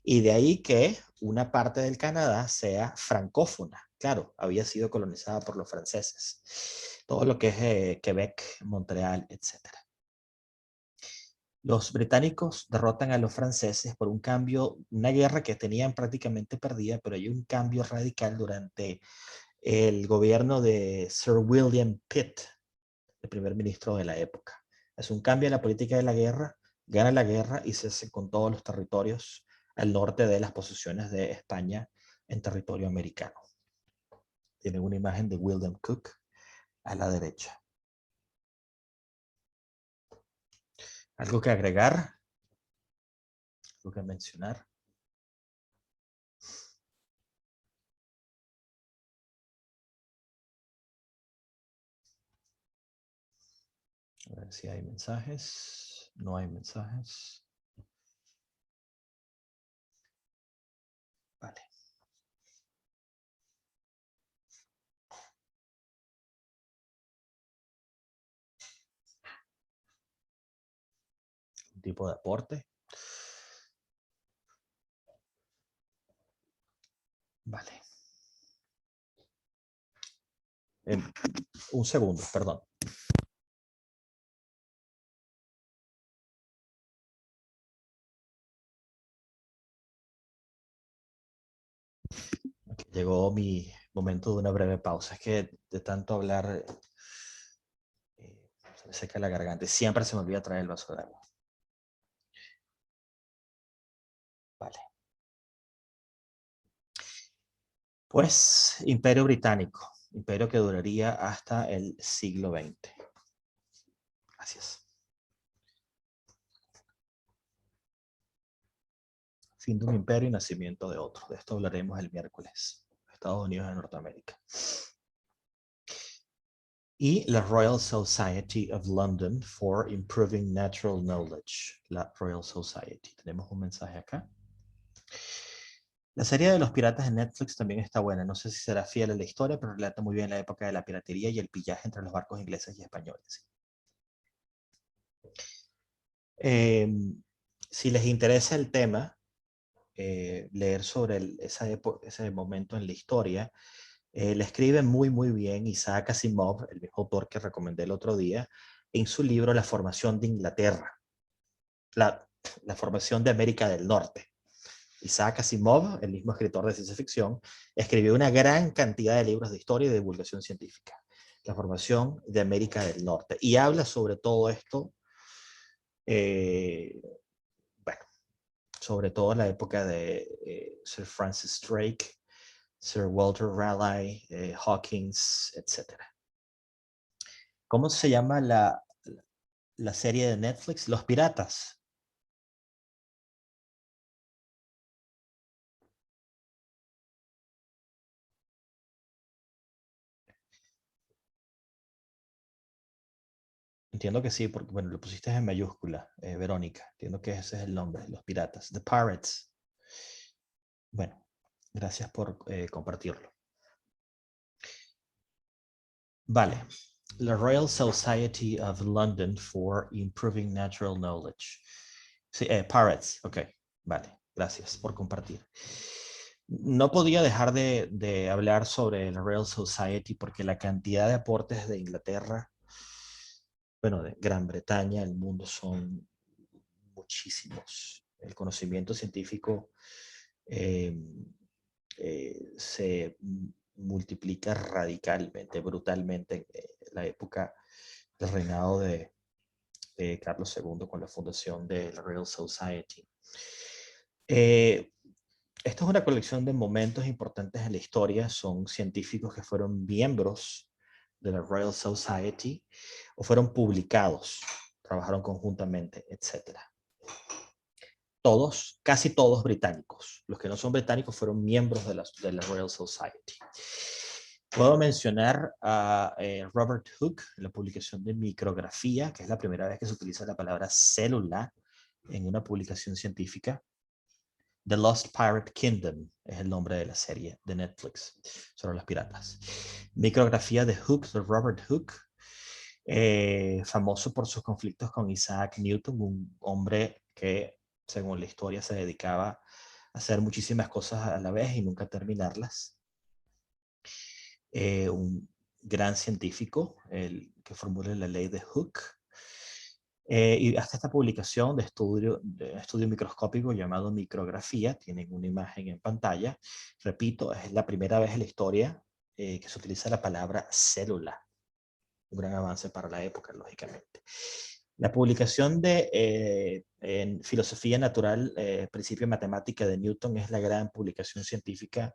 Y de ahí que una parte del Canadá sea francófona. Claro, había sido colonizada por los franceses. Todo lo que es Quebec, Montreal, etc. Los británicos derrotan a los franceses por un cambio, una guerra que tenían prácticamente perdida, pero hay un cambio radical durante el gobierno de Sir William Pitt, el primer ministro de la época. Es un cambio en la política de la guerra, gana la guerra y se hace con todos los territorios al norte de las posesiones de España en territorio americano. Tienen una imagen de William Cook a la derecha. ¿Algo que agregar? ¿Algo que mencionar? A ver si hay mensajes. No hay mensajes. Vale. Un tipo de aporte. Vale. Un segundo, perdón. Aquí llegó mi momento de una breve pausa. Es que de tanto hablar se me seca la garganta y siempre se me olvida traer el vaso de agua. Vale. Pues Imperio Británico, imperio que duraría hasta el siglo XX. Gracias. Fin de un imperio y nacimiento de otro. De esto hablaremos el miércoles. Estados Unidos de Norteamérica. Y la Royal Society of London for Improving Natural Knowledge. La Royal Society. Tenemos un mensaje acá. La serie de los piratas en Netflix también está buena. No sé si será fiel a la historia, pero relata muy bien la época de la piratería y el pillaje entre los barcos ingleses y españoles. Si les interesa el tema, leer sobre ese momento en la historia, le escribe muy, muy bien Isaac Asimov, el mismo autor que recomendé el otro día, en su libro La formación de Inglaterra, la formación de América del Norte. Isaac Asimov, el mismo escritor de ciencia ficción, escribió una gran cantidad de libros de historia y de divulgación científica. La formación de América del Norte. Y habla sobre todo esto, bueno, sobre todo en la época de Sir Francis Drake, Sir Walter Raleigh, Hawkins, etc. ¿Cómo se llama la serie de Netflix? Los Piratas. Entiendo que sí, porque bueno, lo pusiste en mayúscula, Verónica. Entiendo que ese es el nombre, Los Piratas. The Pirates. Bueno, gracias por compartirlo. Vale. La Royal Society of London for Improving Natural Knowledge. Sí, Pirates. Ok, vale. Gracias por compartir. No podía dejar de hablar sobre la Royal Society porque la cantidad de aportes de Inglaterra, bueno, de Gran Bretaña, el mundo son muchísimos. El conocimiento científico eh, se multiplica radicalmente, brutalmente en la época del reinado de Carlos II con la fundación de la Royal Society. Esto es una colección de momentos importantes en la historia. Son científicos que fueron miembros de la Royal Society o fueron publicados, trabajaron conjuntamente, etc. Todos, casi todos británicos. Los que no son británicos fueron miembros de la Royal Society. Puedo mencionar a Robert Hooke, en la publicación de Micrografía, que es la primera vez que se utiliza la palabra célula en una publicación científica. The Lost Pirate Kingdom es el nombre de la serie de Netflix sobre los piratas. Micrografía de Hooke, de Robert Hooke, famoso por sus conflictos con Isaac Newton, un hombre que, según la historia, se dedicaba a hacer muchísimas cosas a la vez y nunca terminarlas. Un gran científico, el que formula la ley de Hooke. Y hasta esta publicación de estudio microscópico llamado Micrografía, tienen una imagen en pantalla. Repito, es la primera vez en la historia que se utiliza la palabra célula. Un gran avance para la época, lógicamente. La publicación en Filosofía Natural, Principio Matemática de Newton, es la gran publicación científica,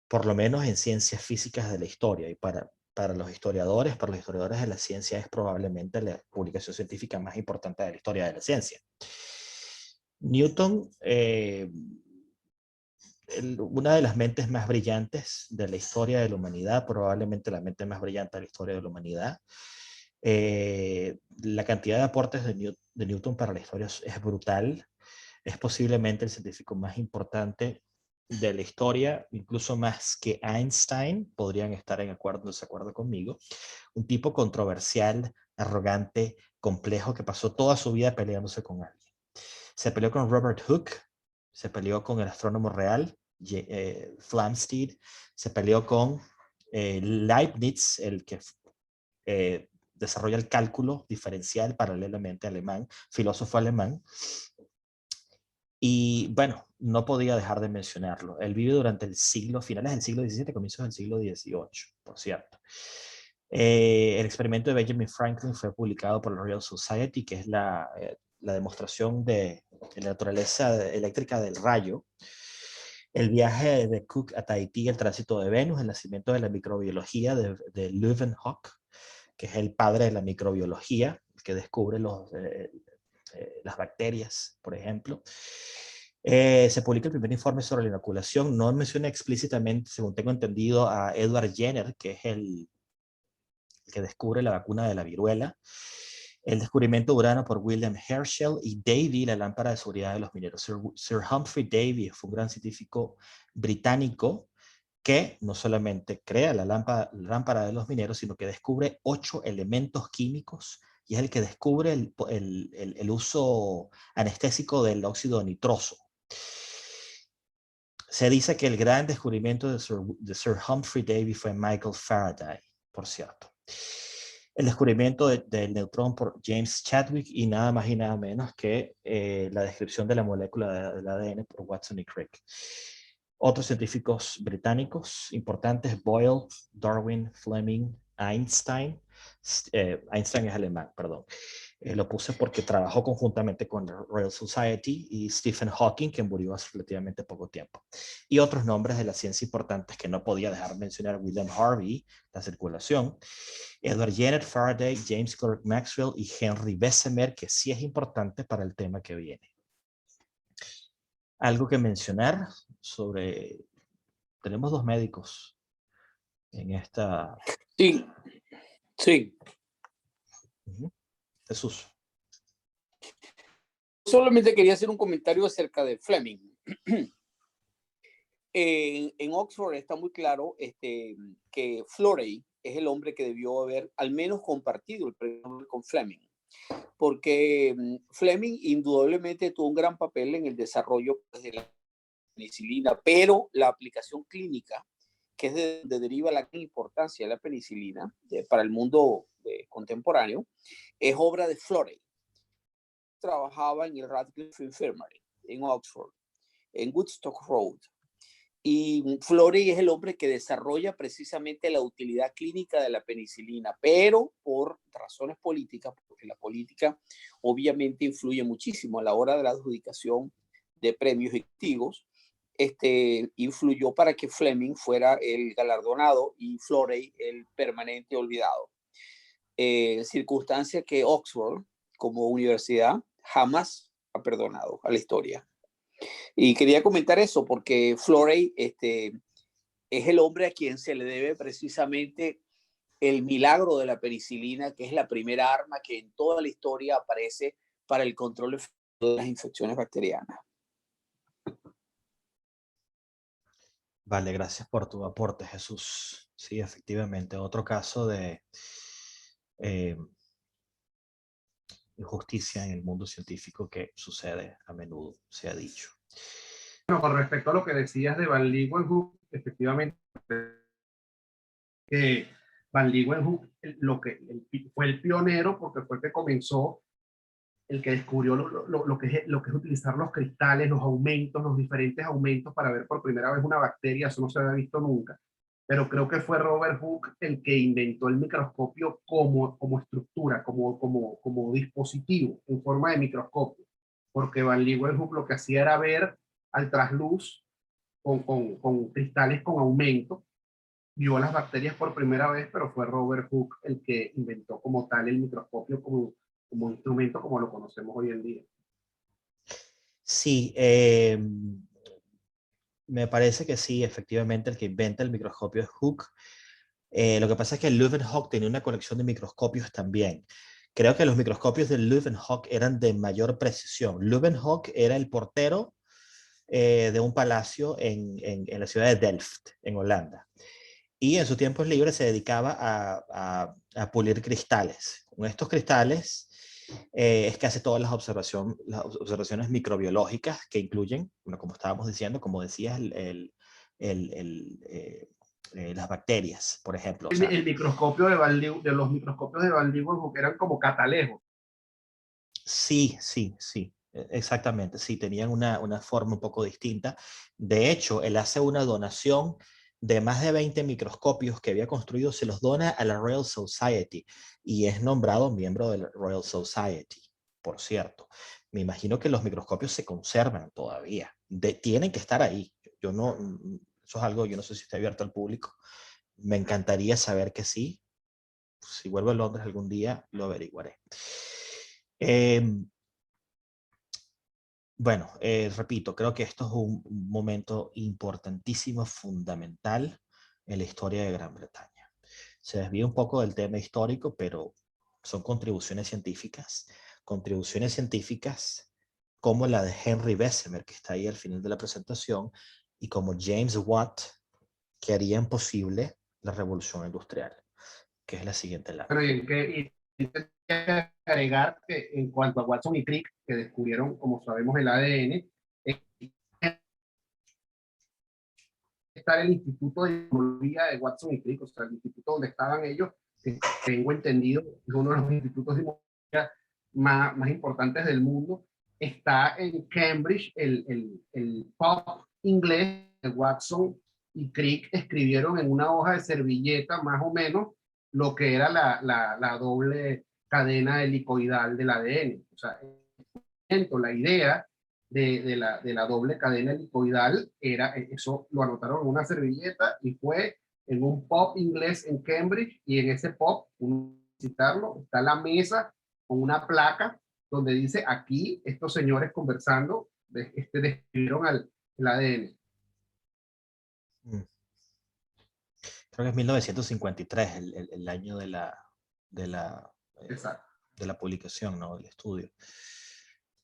por lo menos en ciencias físicas de la historia. Y para los historiadores de la ciencia, es probablemente la publicación científica más importante de la historia de la ciencia. Newton, una de las mentes más brillantes de la historia de la humanidad, probablemente la mente más brillante de la historia de la humanidad. La cantidad de aportes de Newton para la historia es brutal. Es posiblemente el científico más importante de la historia, incluso más que Einstein. Podrían estar en acuerdo o desacuerdo conmigo. Un tipo controversial, arrogante, complejo, que pasó toda su vida peleándose con alguien. Se peleó con Robert Hooke, se peleó con el astrónomo real, Flamsteed, se peleó con Leibniz, el que desarrolla el cálculo diferencial paralelamente alemán, filósofo alemán. Y bueno, no podía dejar de mencionarlo. Él vive durante finales del siglo XVII, comienzos del siglo XVIII, por cierto. El experimento de Benjamin Franklin fue publicado por la Royal Society, que es la demostración de la naturaleza eléctrica del rayo. El viaje de Cook a Tahití, el tránsito de Venus, el nacimiento de la microbiología de Leeuwenhoek, que es el padre de la microbiología, que descubre las bacterias, por ejemplo. Se publica el primer informe sobre la inoculación. No menciona explícitamente, según tengo entendido, a Edward Jenner, que es el que descubre la vacuna de la viruela. El descubrimiento de urano por William Herschel y Davy, la lámpara de seguridad de los mineros. Sir Humphrey Davy fue un gran científico británico que no solamente crea la lámpara de los mineros, sino que descubre 8 elementos químicos y es el que descubre el uso anestésico del óxido nitroso. Se dice que el gran descubrimiento de Sir Humphrey Davy fue Michael Faraday, por cierto. El descubrimiento del neutrón por James Chadwick y nada más y nada menos que la descripción de la molécula del ADN por Watson y Crick. Otros científicos británicos importantes, Boyle, Darwin, Fleming, Einstein. Einstein es alemán, perdón. Lo puse porque trabajó conjuntamente con la Royal Society y Stephen Hawking, que murió hace relativamente poco tiempo. Y otros nombres de la ciencia importantes que no podía dejar de mencionar: William Harvey, la circulación, Edward Jenner, Faraday, James Clerk Maxwell y Henry Bessemer, que sí es importante para el tema que viene. Algo que mencionar sobre... Tenemos 2 médicos en esta... Sí, sí. Jesús. Solamente quería hacer un comentario acerca de Fleming. En Oxford está muy claro que Florey es el hombre que debió haber al menos compartido el premio con Fleming, porque Fleming indudablemente tuvo un gran papel en el desarrollo de la penicilina, pero la aplicación clínica, que es de donde deriva la importancia de la penicilina para el mundo contemporáneo, es obra de Florey. Trabajaba en el Radcliffe Infirmary en Oxford, en Woodstock Road. Y Florey es el hombre que desarrolla precisamente la utilidad clínica de la penicilina, pero por razones políticas, porque la política obviamente influye muchísimo a la hora de la adjudicación de premios ejecutivos, influyó para que Fleming fuera el galardonado y Florey el permanente olvidado. Circunstancia que Oxford, como universidad, jamás ha perdonado a la historia. Y quería comentar eso porque Florey es el hombre a quien se le debe precisamente el milagro de la penicilina, que es la primera arma que en toda la historia aparece para el control de las infecciones bacterianas. Vale, gracias por tu aporte, Jesús. Sí, efectivamente, otro caso de injusticia en el mundo científico que sucede a menudo, se ha dicho. Bueno, con respecto a lo que decías de Van Leeuwenhoek, efectivamente, que Van Leeuwenhoek fue el pionero porque fue el que comenzó, el que descubrió lo que es utilizar los cristales, los aumentos, los diferentes aumentos para ver por primera vez una bacteria. Eso no se había visto nunca. Pero creo que fue Robert Hooke el que inventó el microscopio como estructura, como dispositivo en forma de microscopio. Porque Van Leeuwenhoek lo que hacía era ver al trasluz con cristales con aumento. Vio las bacterias por primera vez, pero fue Robert Hooke el que inventó como tal el microscopio como instrumento como lo conocemos hoy en día. Sí, me parece que sí, efectivamente el que inventa el microscopio es Hooke. Lo que pasa es que Leeuwenhoek tenía una colección de microscopios también. Creo que los microscopios de Leeuwenhoek eran de mayor precisión. Leeuwenhoek era el portero de un palacio en la ciudad de Delft, en Holanda. Y en sus tiempos libres se dedicaba a pulir cristales. Con estos cristales es que hace todas las observaciones microbiológicas que incluyen, bueno, como estábamos diciendo, como decías, las bacterias, por ejemplo. O sea, El microscopio de los microscopios de Van Leeuwenhoek eran como catalejos. sí, sí, sí. Exactamente, sí, tenían una forma un poco distinta. De hecho, él hace una donación de más de 20 microscopios que había construido, se los dona a la Royal Society y es nombrado miembro de la Royal Society, por cierto. Me imagino que los microscopios se conservan todavía, tienen que estar ahí. Yo no, eso es algo, yo no sé si está abierto al público. Me encantaría saber que sí. Si vuelvo a Londres algún día, lo averiguaré. Bueno, repito, creo que esto es un momento importantísimo, fundamental en la historia de Gran Bretaña. Se desvía un poco del tema histórico, pero son contribuciones científicas como la de Henry Bessemer, que está ahí al final de la presentación, y como James Watt, que harían posible la revolución industrial, que es la siguiente lámina. Pero y que agregar que en cuanto a Watson y Crick, que descubrieron, como sabemos, el ADN, está el Instituto de Inmunología de Watson y Crick, o sea, el instituto donde estaban ellos, que tengo entendido, es uno de los institutos de inmunología más importantes del mundo. Está en Cambridge el pop inglés de Watson y Crick escribieron en una hoja de servilleta más o menos lo que era la doble cadena helicoidal del ADN. O sea, la idea de la doble cadena helicoidal era, eso lo anotaron en una servilleta y fue en un pub inglés en Cambridge, y en ese pub, citarlo, está la mesa con una placa donde dice aquí estos señores conversando describieron el ADN. Creo que es 1953 el año de la, Exacto. de la publicación, ¿no? Del estudio.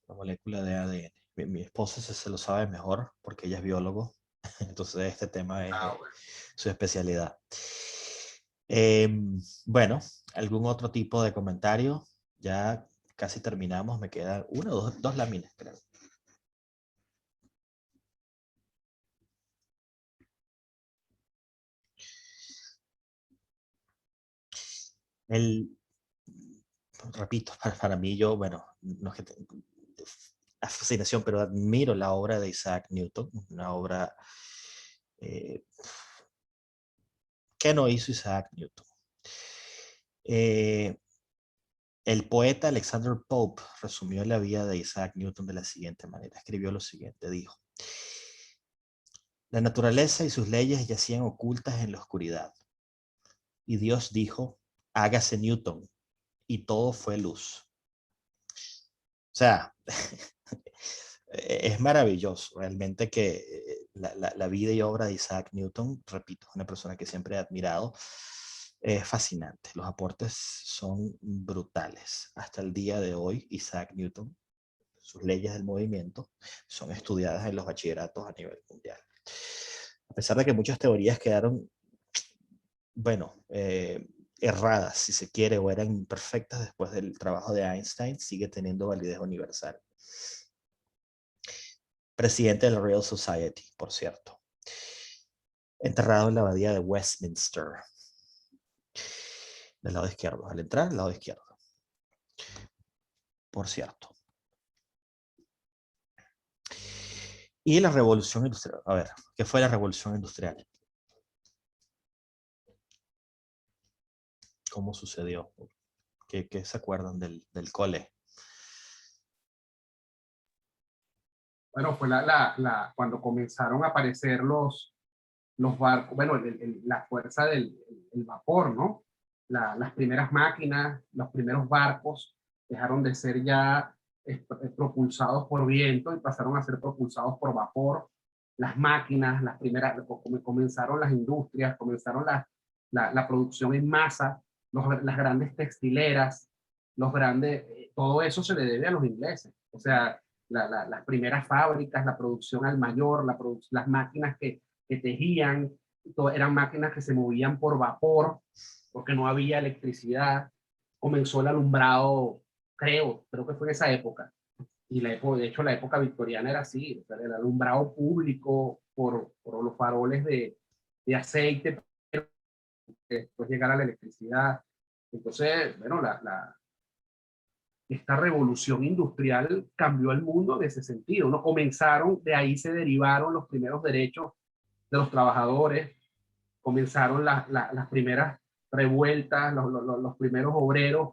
La molécula de ADN. Mi esposa se lo sabe mejor porque ella es biólogo, entonces este tema es Bueno. su especialidad. Bueno, ¿algún otro tipo de comentario? Ya casi terminamos, me quedan una o dos láminas, creo. Repito, para mí yo, bueno, no es que fascinación, pero admiro la obra de Isaac Newton, una obra que no hizo Isaac Newton. El poeta Alexander Pope resumió la vida de Isaac Newton de la siguiente manera. Escribió lo siguiente, dijo: la naturaleza y sus leyes yacían ocultas en la oscuridad. Y Dios dijo, hágase Newton, y todo fue luz. O sea, es maravilloso realmente que la vida y obra de Isaac Newton, repito, es una persona que siempre he admirado, es fascinante. Los aportes son brutales. Hasta el día de hoy, Isaac Newton, sus leyes del movimiento, son estudiadas en los bachilleratos a nivel mundial. A pesar de que muchas teorías quedaron, bueno, erradas, si se quiere, o eran imperfectas después del trabajo de Einstein, sigue teniendo validez universal. Presidente de la Royal Society, por cierto. Enterrado en la abadía de Westminster. Del lado izquierdo, al entrar, al lado izquierdo. Por cierto. Y la revolución industrial. A ver, ¿qué fue la revolución industrial? ¿Cómo sucedió? ¿Qué se acuerdan del cole? Bueno, fue cuando comenzaron a aparecer los barcos, bueno, la fuerza del el vapor, ¿no? Las primeras máquinas, los primeros barcos dejaron de ser ya propulsados por viento y pasaron a ser propulsados por vapor. Las máquinas, las primeras, comenzaron las industrias, comenzaron la producción en masa, las grandes textileras, los grandes, todo eso se le debe a los ingleses. O sea, las primeras fábricas, la producción al mayor, las máquinas que tejían, eran máquinas que se movían por vapor, porque no había electricidad. Comenzó el alumbrado, creo que fue en esa época. Y de hecho, la época victoriana era así, o sea, el alumbrado público por los faroles de aceite, después llegar a la electricidad. Entonces, bueno, esta revolución industrial cambió el mundo en ese sentido, ¿no? Comenzaron, de ahí se derivaron los primeros derechos de los trabajadores, comenzaron las primeras revueltas, los primeros obreros,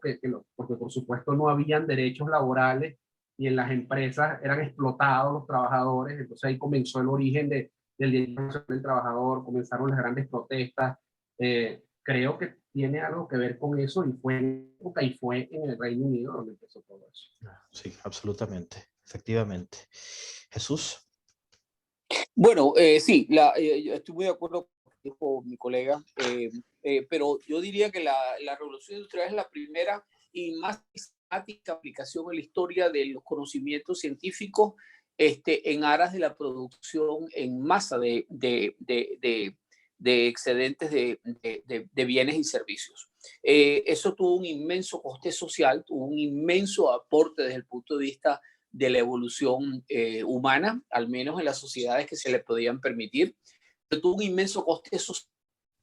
porque por supuesto no habían derechos laborales y en las empresas eran explotados los trabajadores, entonces ahí comenzó el origen del Día del Trabajador, comenzaron las grandes protestas. Creo que tiene algo que ver con eso y fue en el Reino Unido donde empezó todo eso. Sí, absolutamente. efectivamente. Jesús. Bueno, sí, yo estoy muy de acuerdo con mi colega, pero yo diría que la revolución industrial es la primera y más sistemática aplicación en la historia de los conocimientos científicos en aras de la producción en masa de excedentes de bienes y servicios. Eso tuvo un inmenso coste social, tuvo un inmenso aporte desde el punto de vista de la evolución humana, al menos en las sociedades que se le podían permitir, pero tuvo un inmenso coste social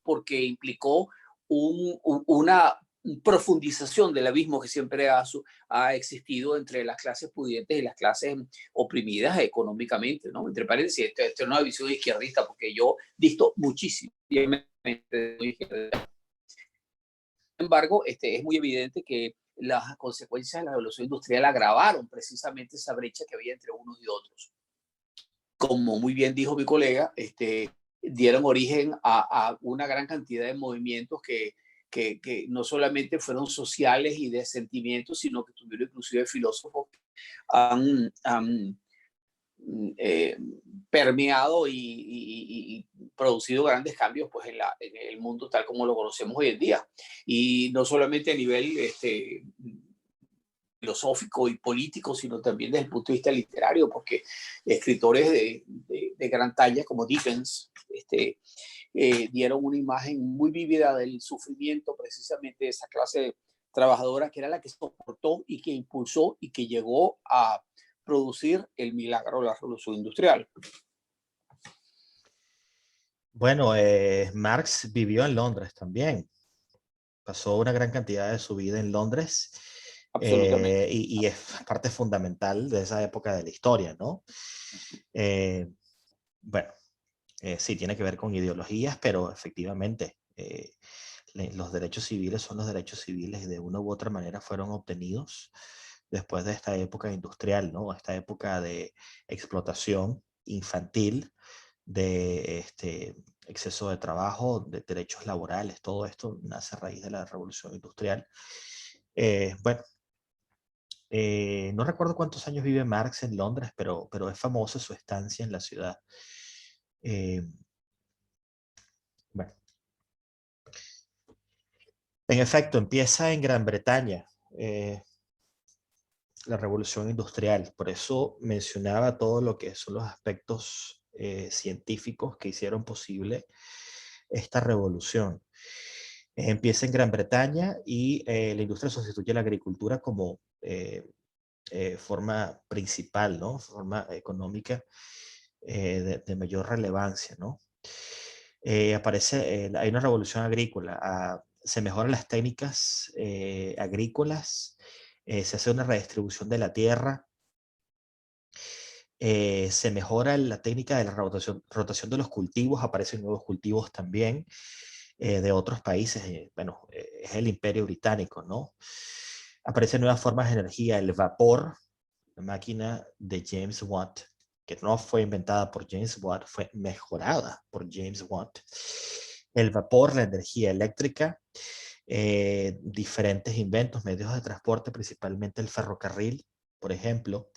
porque implicó una profundización del abismo que siempre ha existido entre las clases pudientes y las clases oprimidas económicamente, ¿no? Entre paréntesis, esto es una visión izquierdista porque yo disto muchísimo. Sin embargo, es muy evidente que las consecuencias de la revolución industrial agravaron precisamente esa brecha que había entre unos y otros. Como muy bien dijo mi colega, dieron origen a una gran cantidad de movimientos que no solamente fueron sociales y de sentimientos, sino que tuvieron inclusive filósofos que han eh, permeado y producido grandes cambios pues, en el mundo tal como lo conocemos hoy en día. Y no solamente a nivel filosófico y político, sino también desde el punto de vista literario, porque escritores de gran talla como Dickens dieron una imagen muy vívida del sufrimiento precisamente de esa clase trabajadora que era la que soportó y que impulsó y que llegó a producir el milagro de la revolución industrial. Bueno, Marx vivió en Londres también. Pasó una gran cantidad de su vida en Londres y es parte fundamental de esa época de la historia, ¿no? Bueno, sí, tiene que ver con ideologías, pero efectivamente los derechos civiles son los derechos civiles y de una u otra manera fueron obtenidos después de esta época industrial, ¿no? Esta época de explotación infantil, de exceso de trabajo, de derechos laborales, todo esto nace a raíz de la revolución industrial. Bueno, no recuerdo cuántos años vive Marx en Londres, pero es famosa su estancia en la ciudad. Bueno, en efecto, empieza en Gran Bretaña la revolución industrial. Por eso mencionaba todo lo que son los aspectos científicos que hicieron posible esta revolución. Empieza en Gran Bretaña y la industria sustituye a la agricultura como forma principal, ¿no? Forma económica de mayor relevancia, ¿no? Hay una revolución agrícola, se mejoran las técnicas agrícolas, se hace una redistribución de la tierra, se mejora la técnica de la rotación de los cultivos, aparecen nuevos cultivos también de otros países, bueno, es el Imperio Británico, ¿no? Aparecen nuevas formas de energía, el vapor, la máquina de James Watt, que no fue inventada por James Watt, fue mejorada por James Watt. El vapor, la energía eléctrica, diferentes inventos, medios de transporte, principalmente el ferrocarril, por ejemplo,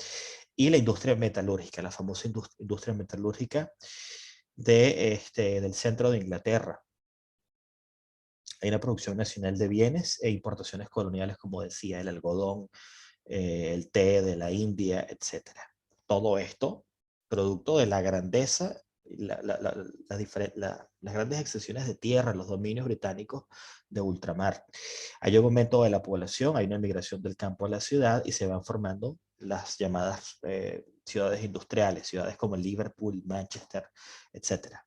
y la industria metalúrgica, la famosa industria metalúrgica del centro de Inglaterra. Hay una producción nacional de bienes e importaciones coloniales, como decía, el algodón, el té de la India, etc. Todo esto producto de la grandeza, las grandes extensiones de tierra, los dominios británicos de ultramar. Hay un aumento de la población, hay una migración del campo a la ciudad y se van formando las llamadas ciudades industriales, ciudades como Liverpool, Manchester, etc.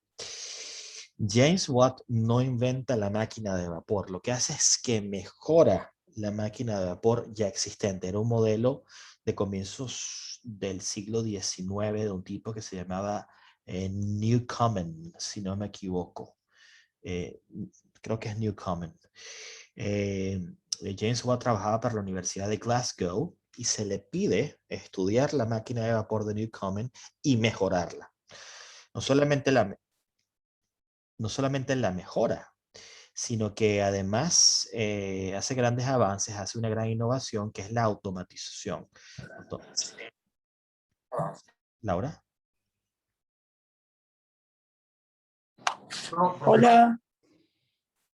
James Watt no inventa la máquina de vapor, lo que hace es que mejora la máquina de vapor ya existente. Era un modelo de comienzos del siglo XIX de un tipo que se llamaba Newcomen, si no me equivoco. Creo que es Newcomen. James Watt trabajaba para la Universidad de Glasgow y se le pide estudiar la máquina de vapor de Newcomen y mejorarla. No solamente la mejora, sino que además hace grandes avances, hace una gran innovación que es la automatización. Laura. Hola.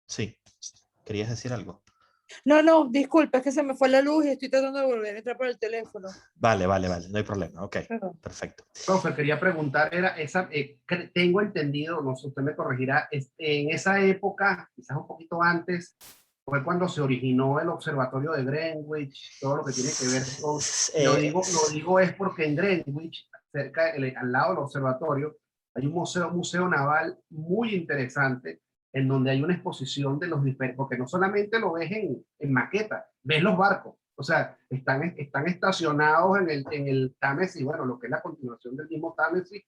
Sí, ¿querías decir algo? No, disculpa, es que se me fue la luz y estoy tratando de volver a entrar por el teléfono. Vale, no hay problema. Ok, Perdón. perfecto. Profe, quería preguntar, tengo entendido, no sé, usted me corregirá, en esa época, quizás un poquito antes, fue cuando se originó el observatorio de Greenwich, todo lo que tiene que ver con, lo digo es porque en Greenwich, al lado del observatorio, hay un museo naval muy interesante, en donde hay una exposición de los diferentes, porque no solamente lo ves en maqueta, ves los barcos, o sea, están estacionados en el Támesis, bueno, lo que es la continuación del mismo Támesis,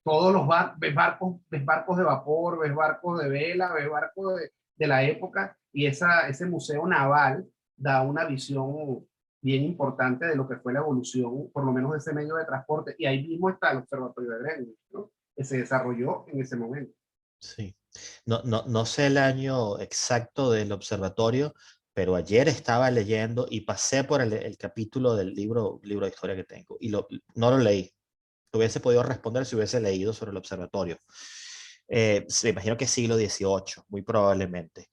todos los ves barcos de vapor, ves barcos de vela, ves barcos de la época, y ese museo naval da una visión bien importante de lo que fue la evolución, por lo menos de ese medio de transporte, y ahí mismo está el observatorio de Greenwich, ¿no? Que se desarrolló en ese momento. Sí, no sé el año exacto del observatorio, pero ayer estaba leyendo y pasé por el capítulo del libro de historia que tengo y no lo leí. Hubiese podido responder si hubiese leído sobre el observatorio. Se imagino que siglo XVIII, muy probablemente.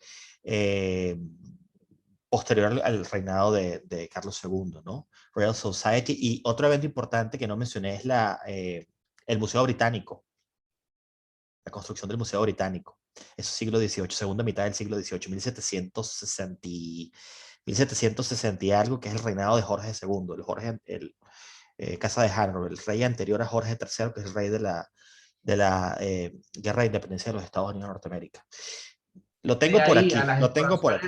Posterior al reinado de Carlos II, ¿no? Royal Society. Y otro evento importante que no mencioné es el Museo Británico, la construcción del Museo Británico. Eso siglo XVIII, segunda mitad del siglo XVIII, 1760 y algo, que es el reinado de Jorge II, Casa de Hanover, el rey anterior a Jorge III, que es el rey de la Guerra de Independencia de los Estados Unidos de Norteamérica. Lo De tengo por ahí a aquí, las lo tengo por aquí.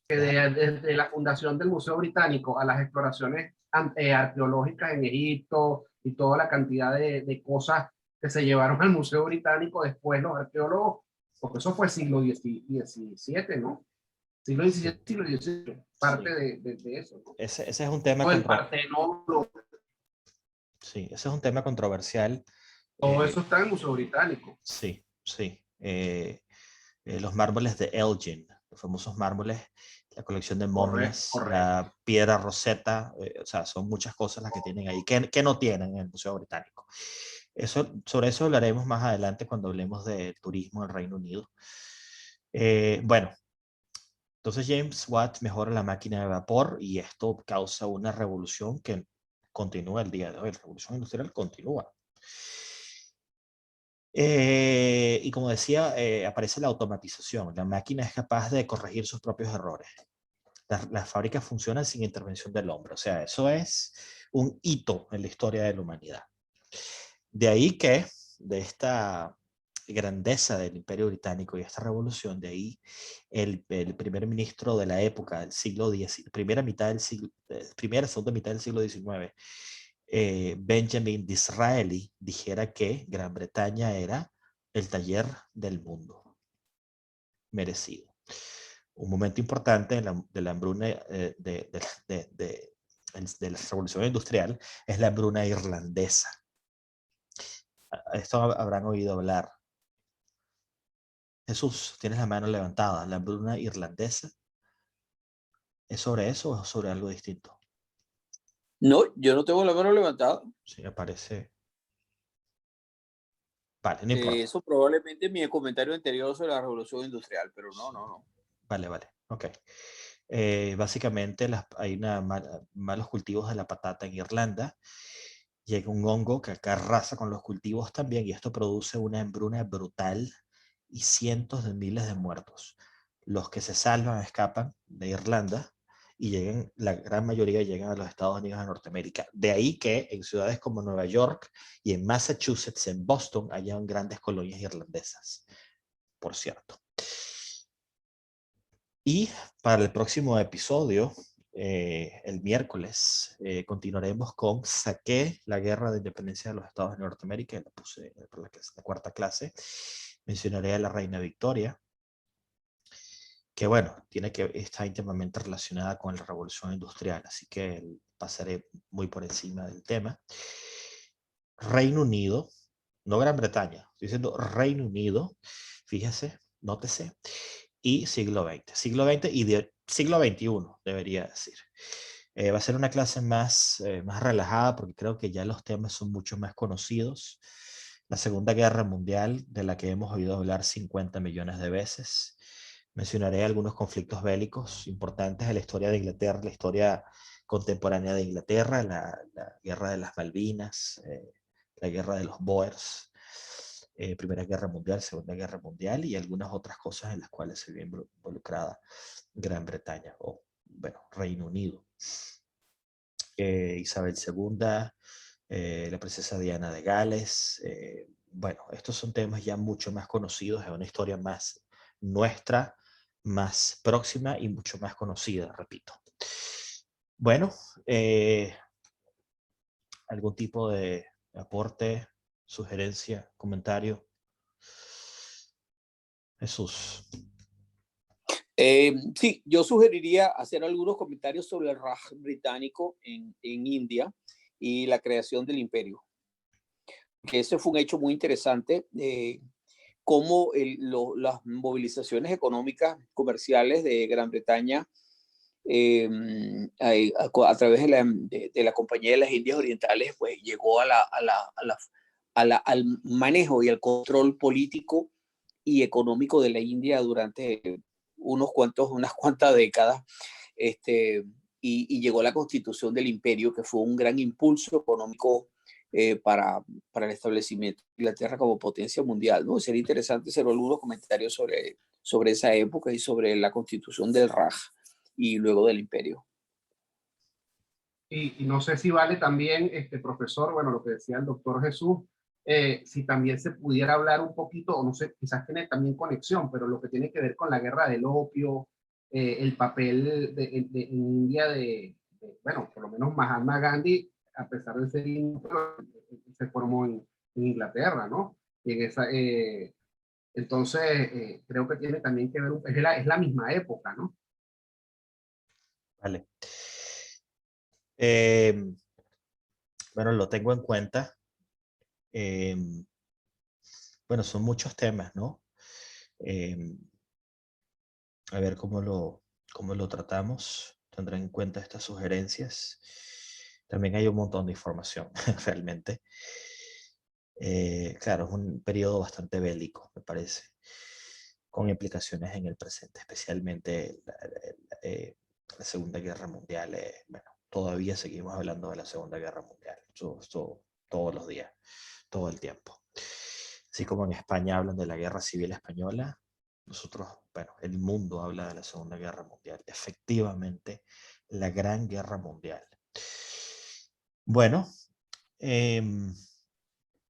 que desde la fundación del Museo Británico a las exploraciones arqueológicas en Egipto y toda la cantidad de cosas que se llevaron al Museo Británico después los arqueólogos, porque eso fue siglo XVII, ¿no? Siglo XVII, Sí, siglo XVIII, parte sí. de eso, ¿no? Ese es un tema Todo el Partenón, sí, ese es un tema controversial. todo eso está en el Museo Británico. Sí, sí. Los mármoles de Elgin, los famosos mármoles, la colección de momias, Correcto. la piedra roseta, o sea, son muchas cosas las que tienen ahí, que no tienen en el Museo Británico. Sobre eso hablaremos más adelante cuando hablemos de turismo en el Reino Unido. Bueno, entonces James Watt mejora la máquina de vapor y esto causa una revolución que continúa el día de hoy. La revolución industrial continúa. Y como decía, aparece la automatización. La máquina es capaz de corregir sus propios errores. Las fábricas funcionan sin intervención del hombre. O sea, eso es un hito en la historia de la humanidad. De ahí que, de esta grandeza del Imperio Británico y esta revolución, de ahí el primer ministro de la época, del siglo XIX, segunda mitad del siglo XIX, Benjamin Disraeli, dijera que Gran Bretaña era el taller del mundo. Merecido. Un momento importante de la hambruna de la revolución industrial es la hambruna irlandesa. Esto habrán oído hablar. Jesús, tienes la mano levantada. La hambruna irlandesa, ¿es sobre eso o es sobre algo distinto? No, yo no tengo la mano levantada. Sí, me parece. Vale, no importa. Eso probablemente mi comentario anterior sobre la revolución industrial, pero no. Vale, ok. Básicamente hay malos cultivos de la patata en Irlanda. Llega un hongo que acá arrasa con los cultivos también y esto produce una hambruna brutal y cientos de miles de muertos. Los que se salvan escapan de Irlanda y la gran mayoría llegan a los Estados Unidos de Norteamérica. De ahí que en ciudades como Nueva York y en Massachusetts, en Boston, hayan grandes colonias irlandesas, por cierto. Y para el próximo episodio, el miércoles, continuaremos con Saqué, la guerra de independencia de los Estados de Norteamérica, la puse para la cuarta clase. Mencionaré a la reina Victoria, que bueno, está íntimamente relacionada con la revolución industrial, así que pasaré muy por encima del tema. Reino Unido, no Gran Bretaña, estoy diciendo Reino Unido, fíjese, nótese, y siglo XX y siglo XXI, debería decir. Va a ser una clase más relajada porque creo que ya los temas son mucho más conocidos. La Segunda Guerra Mundial, de la que hemos oído hablar 50 millones de veces. Mencionaré algunos conflictos bélicos importantes de la historia de Inglaterra, la historia contemporánea de Inglaterra, la Guerra de las Malvinas, la Guerra de los Boers, Primera Guerra Mundial, Segunda Guerra Mundial y algunas otras cosas en las cuales se vio involucrada Gran Bretaña o, bueno, Reino Unido. Isabel II, la princesa Diana de Gales. Bueno, estos son temas ya mucho más conocidos, es una historia más nuestra, más próxima y mucho más conocida, repito. Bueno, algún tipo de aporte, sugerencia, comentario. Jesús. Sí, yo sugeriría hacer algunos comentarios sobre el Raj británico en India y la creación del imperio. Que ese fue un hecho muy interesante, cómo las movilizaciones económicas comerciales de Gran Bretaña a través de la Compañía de las Indias Orientales, pues llegó al manejo y al control político y económico de la India durante unas cuantas décadas, y llegó la constitución del imperio, que fue un gran impulso económico para el establecimiento de Inglaterra como potencia mundial, ¿no? Sería interesante hacer algunos comentarios sobre esa época y sobre la constitución del Raj y luego del imperio. Y no sé si vale también, profesor, bueno, lo que decía el doctor Jesús, si también se pudiera hablar un poquito, o no sé, quizás tiene también conexión, pero lo que tiene que ver con la guerra del opio, el papel en India bueno, por lo menos Mahatma Gandhi, a pesar de ser indio, se formó en Inglaterra, ¿no? Y en esa, entonces, creo que tiene también que ver, es la misma época, ¿no? Vale. Bueno, lo tengo en cuenta. Bueno, son muchos temas, ¿no? A ver cómo lo tratamos. Tendré en cuenta estas sugerencias. También hay un montón de información, realmente. Claro, es un periodo bastante bélico, me parece, con implicaciones en el presente, especialmente la Segunda Guerra Mundial. Bueno, todavía seguimos hablando de la Segunda Guerra Mundial, todos los días, todo el tiempo. Así como en España hablan de la Guerra Civil Española, nosotros, bueno, el mundo habla de la Segunda Guerra Mundial. Efectivamente, la Gran Guerra Mundial. Bueno,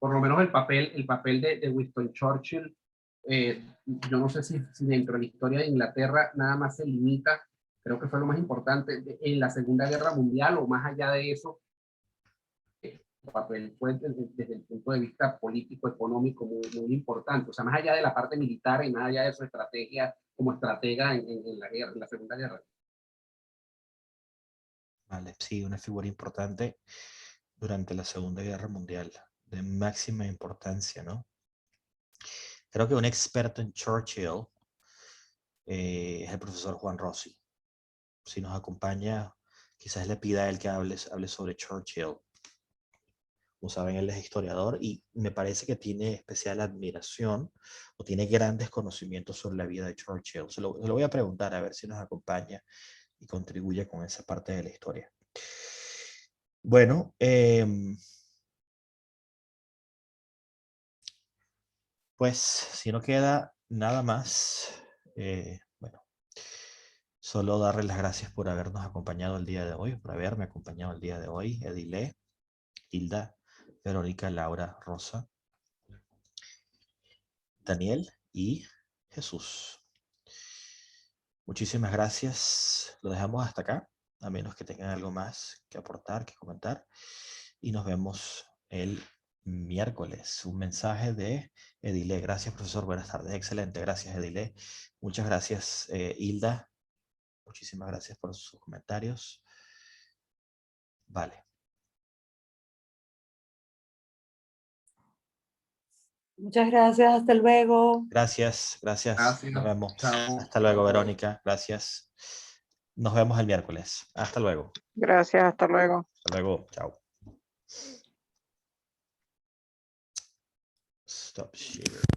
por lo menos el papel de Winston Churchill, yo no sé si dentro de la historia de Inglaterra nada más se limita, creo que fue lo más importante en la Segunda Guerra Mundial, o más allá de eso, el papel fue desde el punto de vista político, económico, muy importante. O sea, más allá de la parte militar y más allá de su estrategia como estratega en la guerra, en la Segunda Guerra. vale, sí, una figura importante durante la Segunda Guerra Mundial, de máxima importancia, ¿no? Creo que un experto en Churchill es el profesor Juan Rossi. Si nos acompaña, quizás le pida a él que hable sobre Churchill. Como saben, él es historiador y me parece que tiene especial admiración o tiene grandes conocimientos sobre la vida de Churchill. Se lo voy a preguntar a ver si nos acompaña y contribuye con esa parte de la historia. Bueno, pues si no queda nada más, bueno, solo darle las gracias por habernos acompañado el día de hoy, por haberme acompañado el día de hoy, Edilé, Hilda, Verónica, Laura, Rosa, Daniel y Jesús. Muchísimas gracias. Lo dejamos hasta acá, a menos que tengan algo más que aportar, que comentar. Y nos vemos el miércoles. Un mensaje de Edilé. Gracias, profesor. Buenas tardes. Excelente. Gracias, Edilé. Muchas gracias, Hilda. Muchísimas gracias por sus comentarios. Vale. Muchas gracias, hasta luego. Gracias, gracias. Gracias. Nos vemos. Chao. Hasta luego, Verónica. Gracias. Nos vemos el miércoles. Hasta luego. Gracias, hasta luego. Hasta luego. Chao. Stop share.